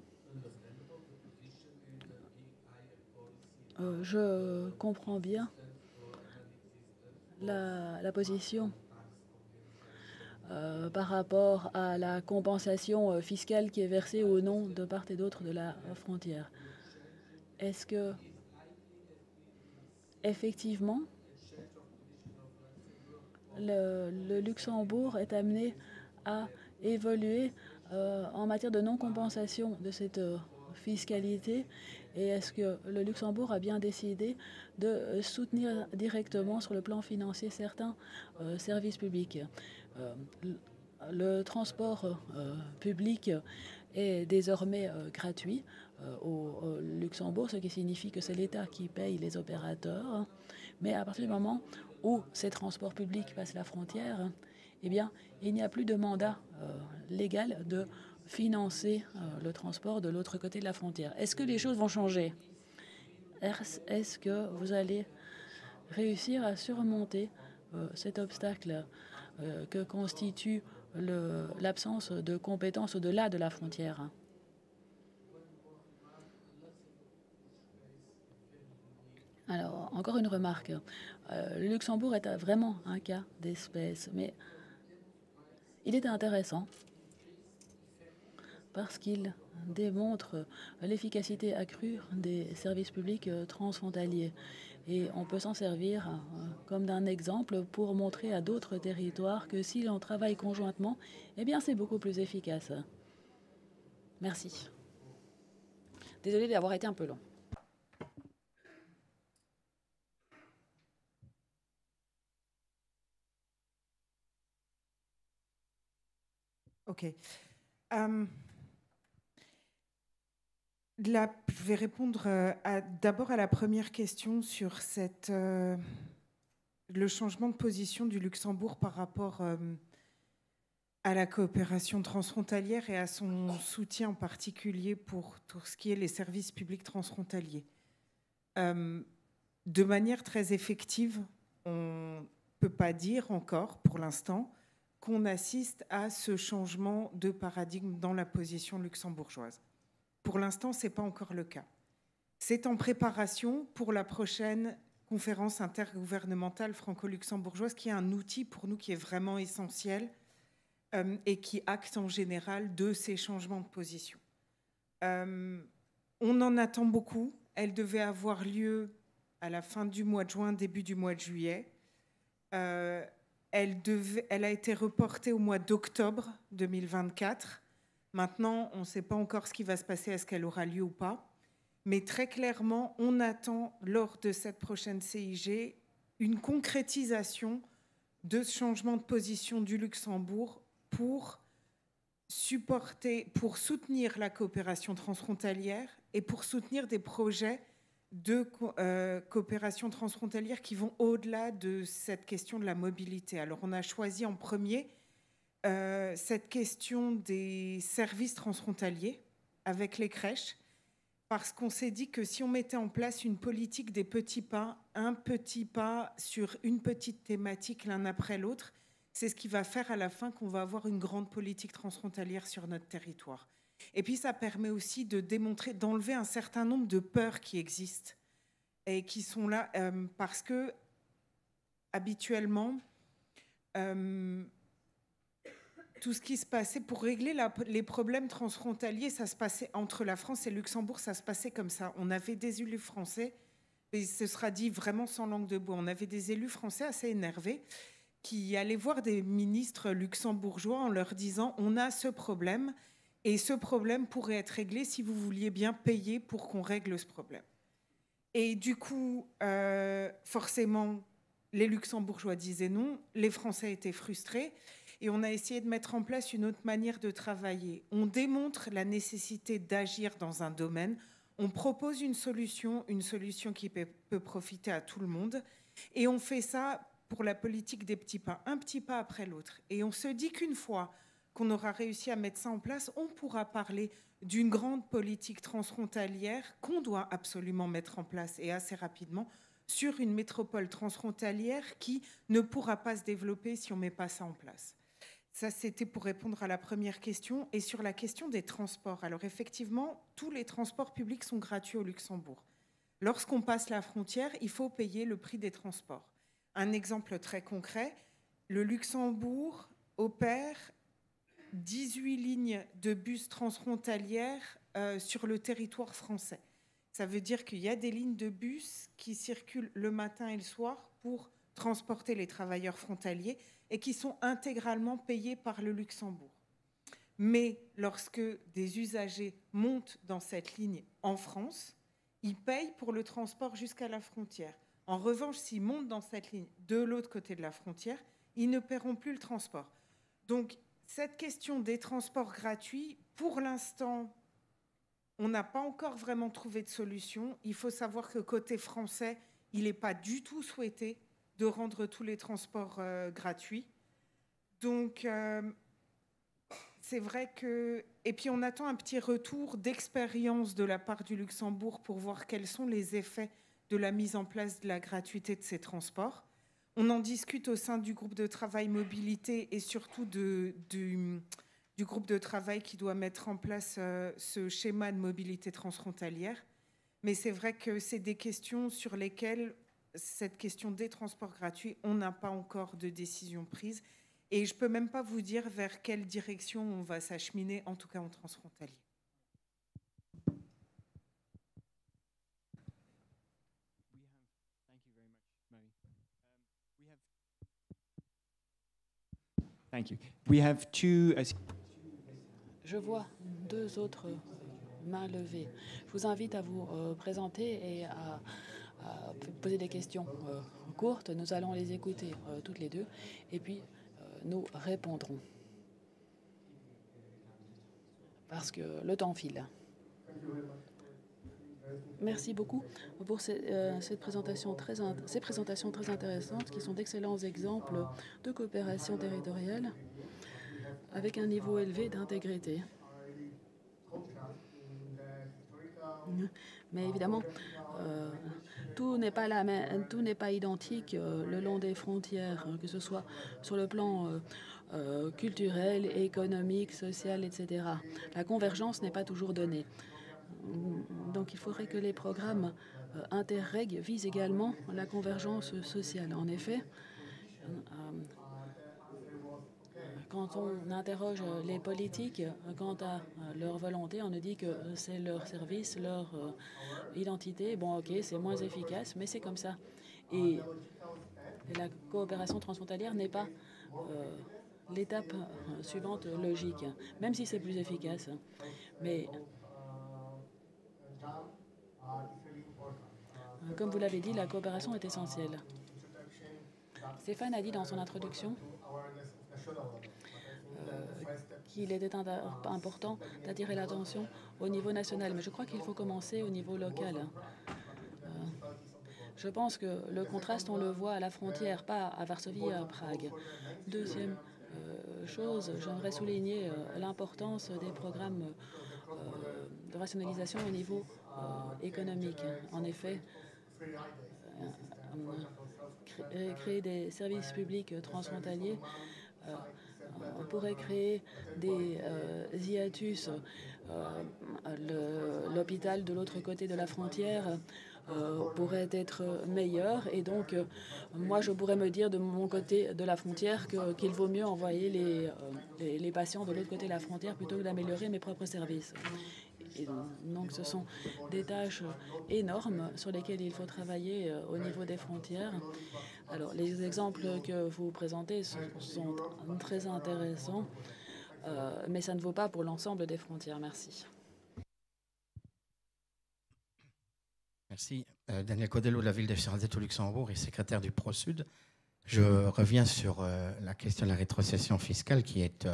S2: Je comprends bien la position par rapport à la compensation fiscale qui est versée au nom de part et d'autre de la frontière. Est-ce que, effectivement, le Luxembourg est amené à évoluer en matière de non-compensation de cette fiscalité, et est-ce que le Luxembourg a bien décidé de soutenir directement sur le plan financier certains services publics? Le transport public est désormais gratuit au Luxembourg, ce qui signifie que c'est l'État qui paye les opérateurs, mais à partir du moment où ces transports publics passent la frontière, eh bien, il n'y a plus de mandat légal de financer le transport de l'autre côté de la frontière. Est-ce que les choses vont changer? Est-ce que vous allez réussir à surmonter cet obstacle que constitue l'absence de compétences au-delà de la frontière? Alors, encore une remarque. Le Luxembourg est vraiment un cas d'espèce, mais il est intéressant parce qu'il démontre l'efficacité accrue des services publics transfrontaliers. Et on peut s'en servir comme d'un exemple pour montrer à d'autres territoires que si l'on travaille conjointement, eh bien c'est beaucoup plus efficace. Merci. Désolée d'avoir été un peu long.
S4: OK. Je vais répondre d'abord à la première question sur le changement de position du Luxembourg par rapport à la coopération transfrontalière et à son soutien en particulier pour tout ce qui est les services publics transfrontaliers. De manière très effective, on ne peut pas dire encore, pour l'instant, qu'on assiste à ce changement de paradigme dans la position luxembourgeoise. Pour l'instant, ce n'est pas encore le cas. C'est en préparation pour la prochaine conférence intergouvernementale franco-luxembourgeoise, qui est un outil pour nous qui est vraiment essentiel et qui acte en général de ces changements de position. On en attend beaucoup. Elle devait avoir lieu à la fin du mois de juin, début du mois de juillet. Elle a été reportée au mois d'octobre 2024. Maintenant, on ne sait pas encore ce qui va se passer, est-ce qu'elle aura lieu ou pas. Mais très clairement, on attend, lors de cette prochaine CIG, une concrétisation de ce changement de position du Luxembourg pour soutenir la coopération transfrontalière et pour soutenir des projets de coopération transfrontalière qui vont au-delà de cette question de la mobilité. Alors, on a choisi en premier cette question des services transfrontaliers avec les crèches, parce qu'on s'est dit que si on mettait en place une politique des petits pas, un petit pas sur une petite thématique l'un après l'autre, c'est ce qui va faire à la fin qu'on va avoir une grande politique transfrontalière sur notre territoire. Et puis ça permet aussi de démontrer, d'enlever un certain nombre de peurs qui existent et qui sont là parce que habituellement, tout ce qui se passait pour régler les problèmes transfrontaliers, ça se passait entre la France et le Luxembourg, ça se passait comme ça. On avait des élus français, et ce sera dit vraiment sans langue de bois, on avait des élus français assez énervés qui allaient voir des ministres luxembourgeois en leur disant « on a ce problème et ce problème pourrait être réglé si vous vouliez bien payer pour qu'on règle ce problème ». Et du coup, forcément, les luxembourgeois disaient non, les Français étaient frustrés et on a essayé de mettre en place une autre manière de travailler. On démontre la nécessité d'agir dans un domaine, on propose une solution qui peut profiter à tout le monde et on fait ça pour la politique des petits pas, un petit pas après l'autre. Et on se dit qu'une fois qu'on aura réussi à mettre ça en place, on pourra parler d'une grande politique transfrontalière qu'on doit absolument mettre en place et assez rapidement sur une métropole transfrontalière qui ne pourra pas se développer si on ne met pas ça en place. Ça, c'était pour répondre à la première question. Et sur la question des transports, alors effectivement, tous les transports publics sont gratuits au Luxembourg. Lorsqu'on passe la frontière, il faut payer le prix des transports. Un exemple très concret, le Luxembourg opère 18 lignes de bus transfrontalières sur le territoire français. Ça veut dire qu'il y a des lignes de bus qui circulent le matin et le soir pour transporter les travailleurs frontaliers et qui sont intégralement payés par le Luxembourg. Mais lorsque des usagers montent dans cette ligne en France, ils payent pour le transport jusqu'à la frontière. En revanche, s'ils montent dans cette ligne de l'autre côté de la frontière, ils ne paieront plus le transport. Donc, cette question des transports gratuits, pour l'instant, on n'a pas encore vraiment trouvé de solution. Il faut savoir que côté français, il n'est pas du tout souhaité de rendre tous les transports gratuits. Donc, c'est vrai que... Et puis, on attend un petit retour d'expérience de la part du Luxembourg pour voir quels sont les effets de la mise en place de la gratuité de ces transports. On en discute au sein du groupe de travail mobilité et surtout du groupe de travail qui doit mettre en place ce schéma de mobilité transfrontalière. Mais c'est vrai que c'est des questions sur lesquelles, cette question des transports gratuits, on n'a pas encore de décision prise. Et je ne peux même pas vous dire vers quelle direction on va s'acheminer, en tout cas en transfrontalier.
S3: Thank you. We have two...
S2: Je vois deux autres mains levées. Je vous invite à vous présenter et à poser des questions courtes. Nous allons les écouter toutes les deux et puis nous répondrons. Parce que le temps file. Merci beaucoup pour ces présentations très intéressantes qui sont d'excellents exemples de coopération territoriale avec un niveau élevé d'intégrité. Mais évidemment, tout n'est pas identique le long des frontières, que ce soit sur le plan culturel, économique, social, etc. La convergence n'est pas toujours donnée. Donc il faudrait que les programmes Interreg visent également la convergence sociale. En effet, quand on interroge les politiques quant à leur volonté, on nous dit que c'est leur service, leur identité. Bon, ok, c'est moins efficace, mais c'est comme ça. Et la coopération transfrontalière n'est pas l'étape suivante logique, même si c'est plus efficace. Mais comme vous l'avez dit, la coopération est essentielle. Stéphane a dit dans son introduction qu'il était important d'attirer l'attention au niveau national, mais je crois qu'il faut commencer au niveau local. Je pense que le contraste, on le voit à la frontière, pas à Varsovie et à Prague. Deuxième chose, j'aimerais souligner l'importance des programmes de rationalisation au niveau économique. En effet, créer des services publics transfrontaliers, on pourrait créer des hiatus. L'hôpital de l'autre côté de la frontière pourrait être meilleur, et donc moi je pourrais me dire de mon côté de la frontière qu'il vaut mieux envoyer les patients de l'autre côté de la frontière plutôt que d'améliorer mes propres services. Et donc ce sont des tâches énormes sur lesquelles il faut travailler au niveau des frontières. Alors les exemples que vous présentez sont très intéressants, mais ça ne vaut pas pour l'ensemble des frontières. Merci.
S8: Merci. Daniel Codello de la ville de Charenton au Luxembourg et secrétaire du ProSud. Je reviens sur la question de la rétrocession fiscale qui est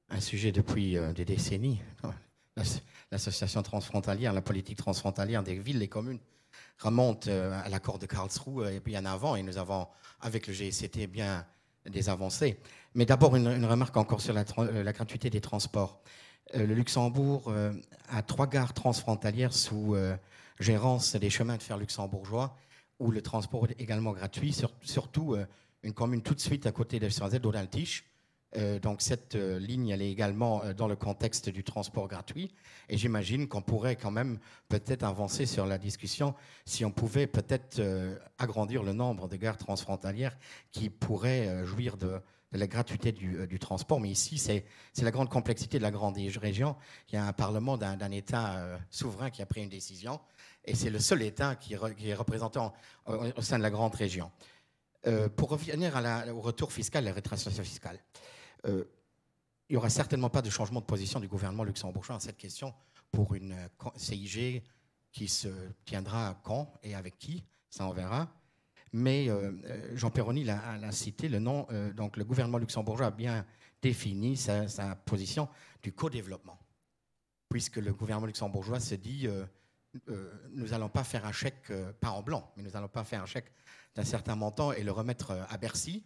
S8: un sujet depuis des décennies. L'association transfrontalière, la politique transfrontalière des villes et communes remonte à l'accord de Karlsruhe et bien avant, et nous avons, avec le GSCT, bien des avancées. Mais d'abord, une remarque encore sur la gratuité des transports. Le Luxembourg a 3 gares transfrontalières sous gérance des chemins de fer luxembourgeois, où le transport est également gratuit, surtout une commune tout de suite à côté de Charenton, d'Odaltisch. Donc cette ligne, elle est également dans le contexte du transport gratuit. Et j'imagine qu'on pourrait quand même peut-être avancer sur la discussion si on pouvait peut-être agrandir le nombre de gares transfrontalières qui pourraient jouir de la gratuité du transport. Mais ici, c'est la grande complexité de la grande région. Il y a un parlement d'un État souverain qui a pris une décision, et c'est le seul État qui est représenté au sein de la grande région. Pour revenir au retour fiscal, la rétrocession fiscale, il n'y aura certainement pas de changement de position du gouvernement luxembourgeois à cette question pour une CIG qui se tiendra quand et avec qui, ça on verra. Mais Jean Perroni l'a cité, donc le gouvernement luxembourgeois a bien défini sa position du co-développement, puisque le gouvernement luxembourgeois se dit nous n'allons pas faire un chèque, pas en blanc, mais nous n'allons pas faire un chèque d'un certain montant et le remettre à Bercy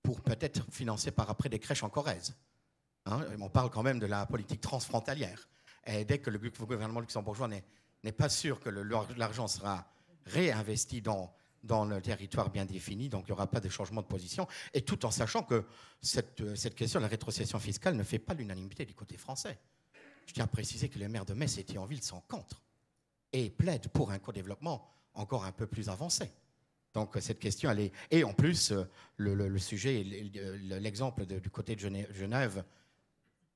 S8: pour peut-être financer par après des crèches en Corrèze. Hein, on parle quand même de la politique transfrontalière. Et dès que le gouvernement luxembourgeois n'est pas sûr que l'argent sera réinvesti dans le territoire bien défini, donc il n'y aura pas de changement de position, et tout en sachant que cette question de la rétrocession fiscale ne fait pas l'unanimité du côté français. Je tiens à préciser que les maires de Metz et Thionville sont contre et plaident pour un co-développement encore un peu plus avancé. Donc cette question, elle est... Et en plus, le sujet, l'exemple du côté de Genève,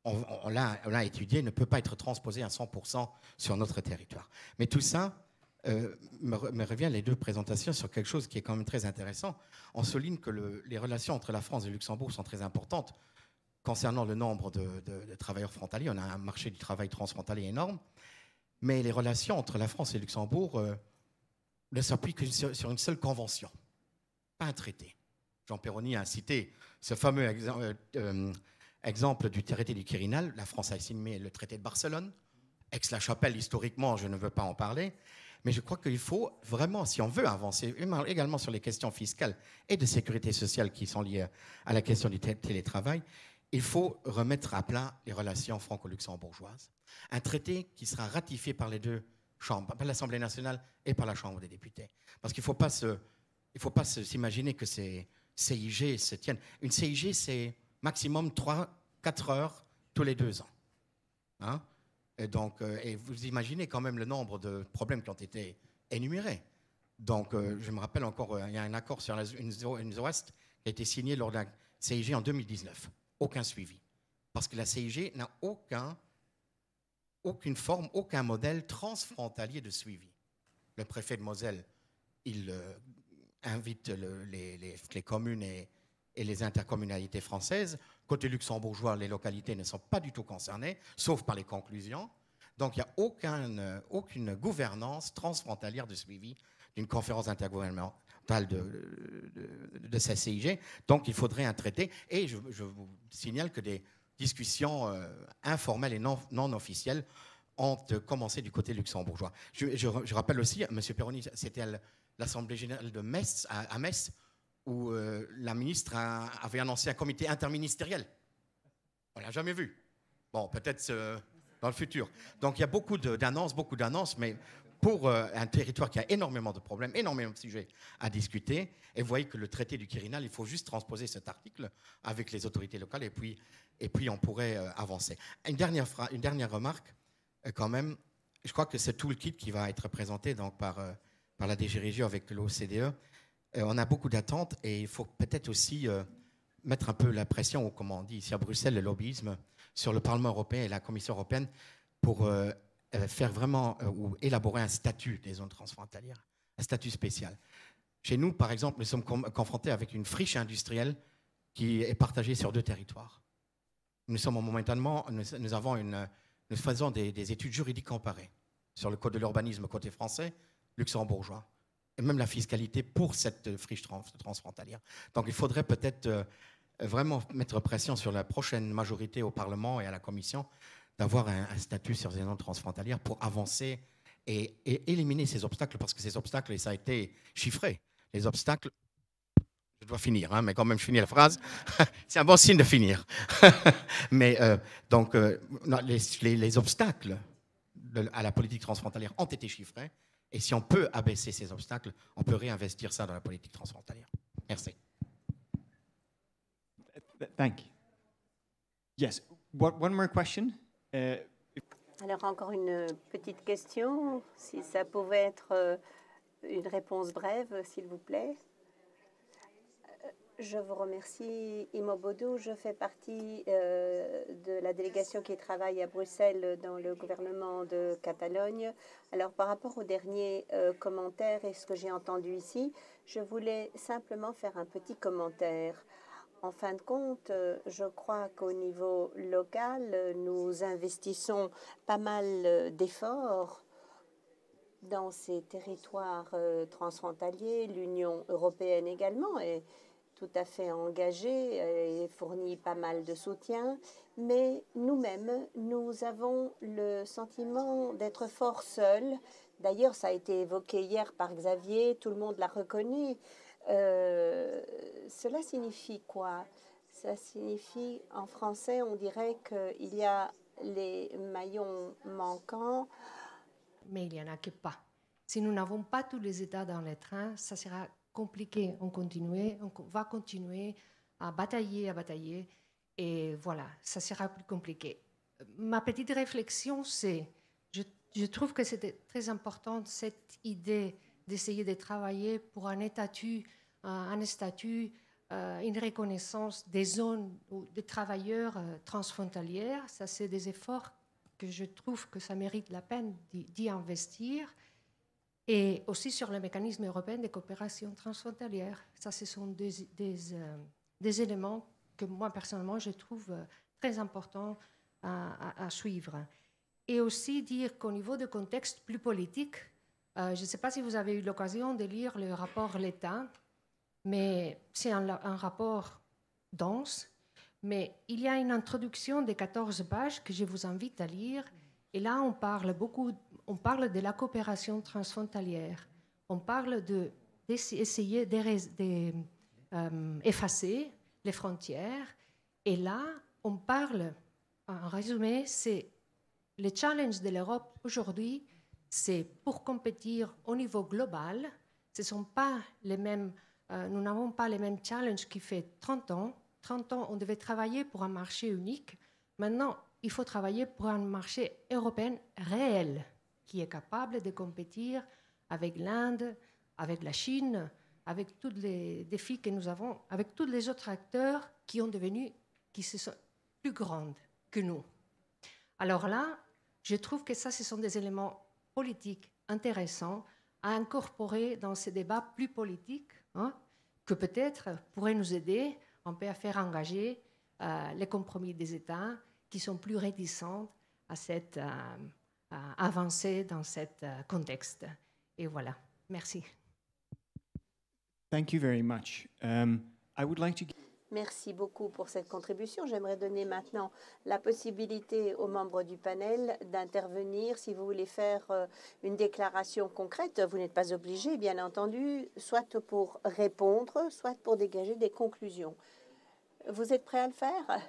S8: on l'a étudié, ne peut pas être transposé à 100% sur notre territoire. Mais tout ça me revient les 2 présentations sur quelque chose qui est quand même très intéressant. On souligne que les relations entre la France et le Luxembourg sont très importantes concernant le nombre de travailleurs frontaliers. On a un marché du travail transfrontalier énorme, mais les relations entre la France et le Luxembourg ne s'appuient que sur une seule convention, pas un traité. Jean Perroni a cité ce fameux exemple du traité du Quirinal. La France a signé le traité de Barcelone. Aix-la-Chapelle, historiquement, je ne veux pas en parler. Mais je crois qu'il faut vraiment, si on veut avancer, également sur les questions fiscales et de sécurité sociale qui sont liées à la question du télétravail, il faut remettre à plat les relations franco-luxembourgeoises. Un traité qui sera ratifié par les 2 chambres, par l'Assemblée nationale et par la Chambre des députés. Parce qu'il ne faut pas s'imaginer que ces CIG se tiennent. Une CIG, c'est maximum 3-4 heures tous les 2 ans. Hein? Et vous imaginez quand même le nombre de problèmes qui ont été énumérés. Donc, je me rappelle encore, il y a un accord sur une zone ouest qui a été signé lors de la CIG en 2019. Aucun suivi. Parce que la CIG n'a aucune forme, aucun modèle transfrontalier de suivi. Le préfet de Moselle, il invite les communes et les intercommunalités françaises. Côté luxembourgeois, les localités ne sont pas du tout concernées, sauf par les conclusions. Donc, il n'y a aucune gouvernance transfrontalière de suivi d'une conférence intergouvernementale de sa CIG. Donc, il faudrait un traité. Et je vous signale que des discussions informelles et non officielles ont commencé du côté luxembourgeois. Je rappelle aussi, M. Perroni, c'était à l'Assemblée générale de Metz, à Metz, où la ministre avait annoncé un comité interministériel. On ne l'a jamais vu. Bon, peut-être dans le futur. Donc, il y a beaucoup d'annonces, mais pour un territoire qui a énormément de problèmes, énormément de sujets à discuter, et vous voyez que le traité du Quirinal, il faut juste transposer cet article avec les autorités locales, et puis on pourrait avancer. Une dernière remarque, quand même, je crois que ce toolkit qui va être présenté donc, par la DG Régio avec l'OCDE, on a beaucoup d'attentes, et il faut peut-être aussi mettre un peu la pression, ou comme on dit ici à Bruxelles, le lobbyisme, sur le Parlement européen et la Commission européenne pour faire vraiment ou élaborer un statut des zones transfrontalières, un statut spécial. Chez nous, par exemple, nous sommes confrontés avec une friche industrielle qui est partagée sur 2 territoires. Nous faisons des études juridiques comparées sur le code de l'urbanisme côté français, luxembourgeois, et même la fiscalité pour cette friche transfrontalière. Donc il faudrait peut-être vraiment mettre pression sur la prochaine majorité au Parlement et à la Commission d'avoir un statut sur ces zones transfrontalières pour avancer et éliminer ces obstacles, parce que ces obstacles, et ça a été chiffré, les obstacles, je dois finir, hein, mais quand même je finis la phrase, c'est un bon signe de finir. Mais donc, les obstacles à la politique transfrontalière ont été chiffrés, et si on peut abaisser ces obstacles, on peut réinvestir ça dans la politique transfrontalière. Merci.
S3: Thank you. Yes, one more question.
S5: Alors, encore une petite question, si ça pouvait être une réponse brève, s'il vous plaît. Je vous remercie, Imo Bodou. Je fais partie de la délégation qui travaille à Bruxelles dans le gouvernement de Catalogne. Alors, par rapport au dernier commentaire et ce que j'ai entendu ici, je voulais simplement faire un petit commentaire. En fin de compte, je crois qu'au niveau local, nous investissons pas mal d'efforts dans ces territoires transfrontaliers. L'Union européenne également est tout à fait engagée et fournit pas mal de soutien. Mais nous-mêmes, nous avons le sentiment d'être fort seuls. D'ailleurs, ça a été évoqué hier par Xavier, tout le monde l'a reconnu. Cela signifie quoi? Ça signifie, en français, on dirait qu'il y a les maillons manquants.
S9: Mais il n'y en a que pas. Si nous n'avons pas tous les États dans les trains, ça sera compliqué. On va continuer à batailler, et voilà, ça sera plus compliqué. Ma petite réflexion, c'est, je trouve que c'était très important cette idée d'essayer de travailler pour un statut, une reconnaissance des zones de travailleurs transfrontalières. Ça, c'est des efforts que je trouve que ça mérite la peine d'y investir. Et aussi sur le mécanisme européen de coopération transfrontalière. Ça, ce sont des éléments que moi, personnellement, je trouve très importants à suivre. Et aussi dire qu'au niveau de contexte plus politique, je ne sais pas si vous avez eu l'occasion de lire le rapport L'État, mais c'est un rapport dense, mais il y a une introduction de 14 pages que je vous invite à lire. Et là, on parle de la coopération transfrontalière. On parle d'essayer d'effacer les frontières. Et là, on parle, en résumé, c'est le challenge de l'Europe aujourd'hui, c'est pour compétir au niveau global. Ce sont pas les mêmes, nous n'avons pas les mêmes challenges qu'il fait 30 ans. 30 ans, on devait travailler pour un marché unique. Maintenant, il faut travailler pour un marché européen réel qui est capable de compétir avec l'Inde, avec la Chine, avec tous les défis que nous avons, avec tous les autres acteurs qui sont plus grands que nous. Alors là, je trouve que ça, ce sont des éléments politiques intéressants à incorporer dans ces débats plus politiques, que peut-être pourraient nous aider un peu à faire engager les compromis des États qui sont plus réticents à cette avancée dans ce contexte. Et voilà. Merci.
S3: Thank you very much. I would like to...
S5: Merci beaucoup pour cette contribution. J'aimerais donner maintenant la possibilité aux membres du panel d'intervenir. Si vous voulez faire une déclaration concrète, vous n'êtes pas obligé, bien entendu, soit pour répondre, soit pour dégager des conclusions. Vous êtes prêt à le faire?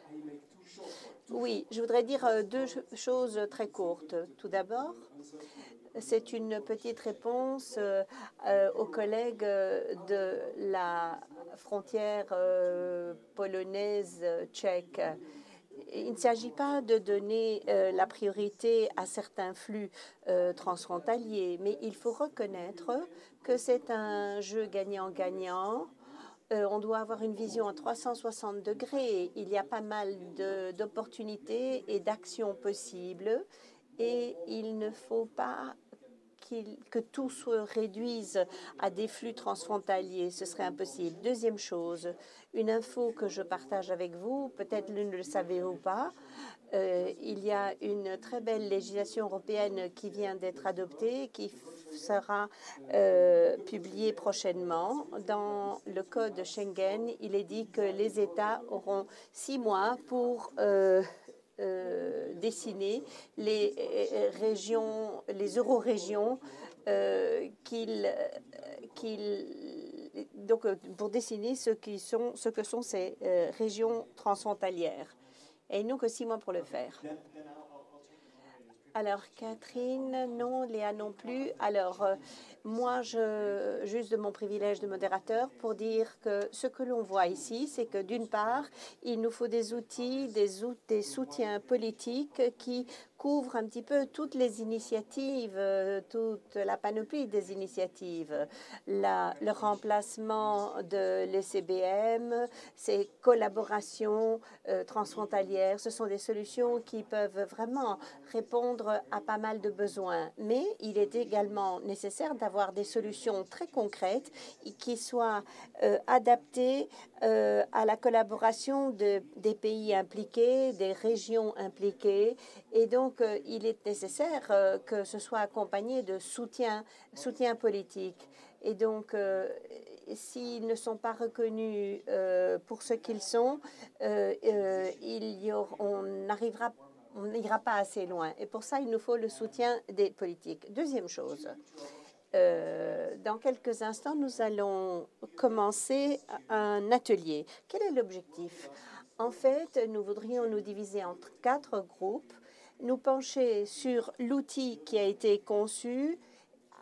S5: Oui, je voudrais dire deux choses très courtes. Tout d'abord, c'est une petite réponse aux collègues de la frontière polonaise-tchèque. Il ne s'agit pas de donner la priorité à certains flux transfrontaliers, mais il faut reconnaître que c'est un jeu gagnant-gagnant. On doit avoir une vision à 360 degrés. Il y a pas mal d'opportunités et d'actions possibles et il ne faut pas que tout se réduise à des flux transfrontaliers. Ce serait impossible. Deuxième chose, une info que je partage avec vous, peut-être vous ne le savez ou pas, il y a une très belle législation européenne qui vient d'être adoptée, qui sera publiée prochainement. Dans le code Schengen, il est dit que les États auront 6 mois pour dessiner les régions, les eurorégions donc pour dessiner ce que sont ces régions transfrontalières. Et ils n'ont que 6 mois pour le faire. Alors, Catherine, non, Léa non plus. Alors, moi, juste de mon privilège de modérateur, pour dire que ce que l'on voit ici, c'est que d'une part, il nous faut des outils, des soutiens politiques qui couvrent un petit peu toutes les initiatives, toute la panoplie des initiatives. Le remplacement de l'ECBM, ces collaborations transfrontalières, ce sont des solutions qui peuvent vraiment répondre à pas mal de besoins. Mais il est également nécessaire d'avoir des solutions très concrètes qui soient adaptées à la collaboration des pays impliqués, des régions impliquées. Et donc, il est nécessaire que ce soit accompagné de soutien politique. Et donc, s'ils ne sont pas reconnus pour ce qu'ils sont, on n'ira pas assez loin. Et pour ça, il nous faut le soutien des politiques. Deuxième chose, dans quelques instants, nous allons commencer un atelier. Quel est l'objectif? En fait, nous voudrions nous diviser en 4 groupes, nous pencher sur l'outil qui a été conçu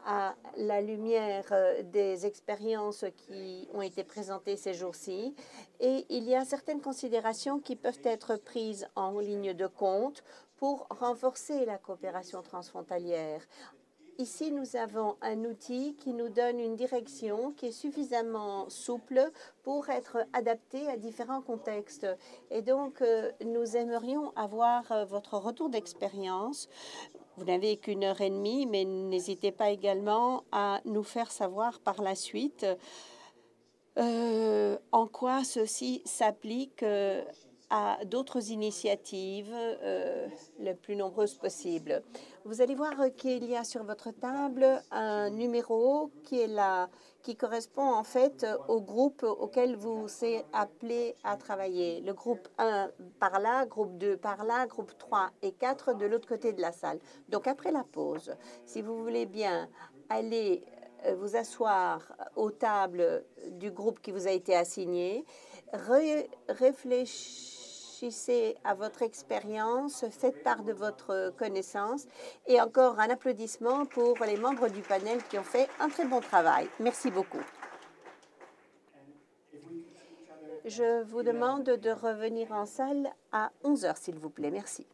S5: à la lumière des expériences qui ont été présentées ces jours-ci. Et il y a certaines considérations qui peuvent être prises en ligne de compte pour renforcer la coopération transfrontalière. Ici, nous avons un outil qui nous donne une direction qui est suffisamment souple pour être adapté à différents contextes. Et donc, nous aimerions avoir votre retour d'expérience. Vous n'avez qu'1 heure et demie, mais n'hésitez pas également à nous faire savoir par la suite en quoi ceci s'applique à d'autres initiatives les plus nombreuses possibles. Vous allez voir qu'il y a sur votre table un numéro qui correspond en fait au groupe auquel vous êtes appelé à travailler. Le groupe 1 par là, groupe 2 par là, groupe 3 et 4 de l'autre côté de la salle. Donc après la pause, si vous voulez bien aller vous asseoir aux tables du groupe qui vous a été assigné, réfléchissez à votre expérience, faites part de votre connaissance et encore un applaudissement pour les membres du panel qui ont fait un très bon travail. Merci beaucoup. Je vous demande de revenir en salle à 11 heures, s'il vous plaît. Merci.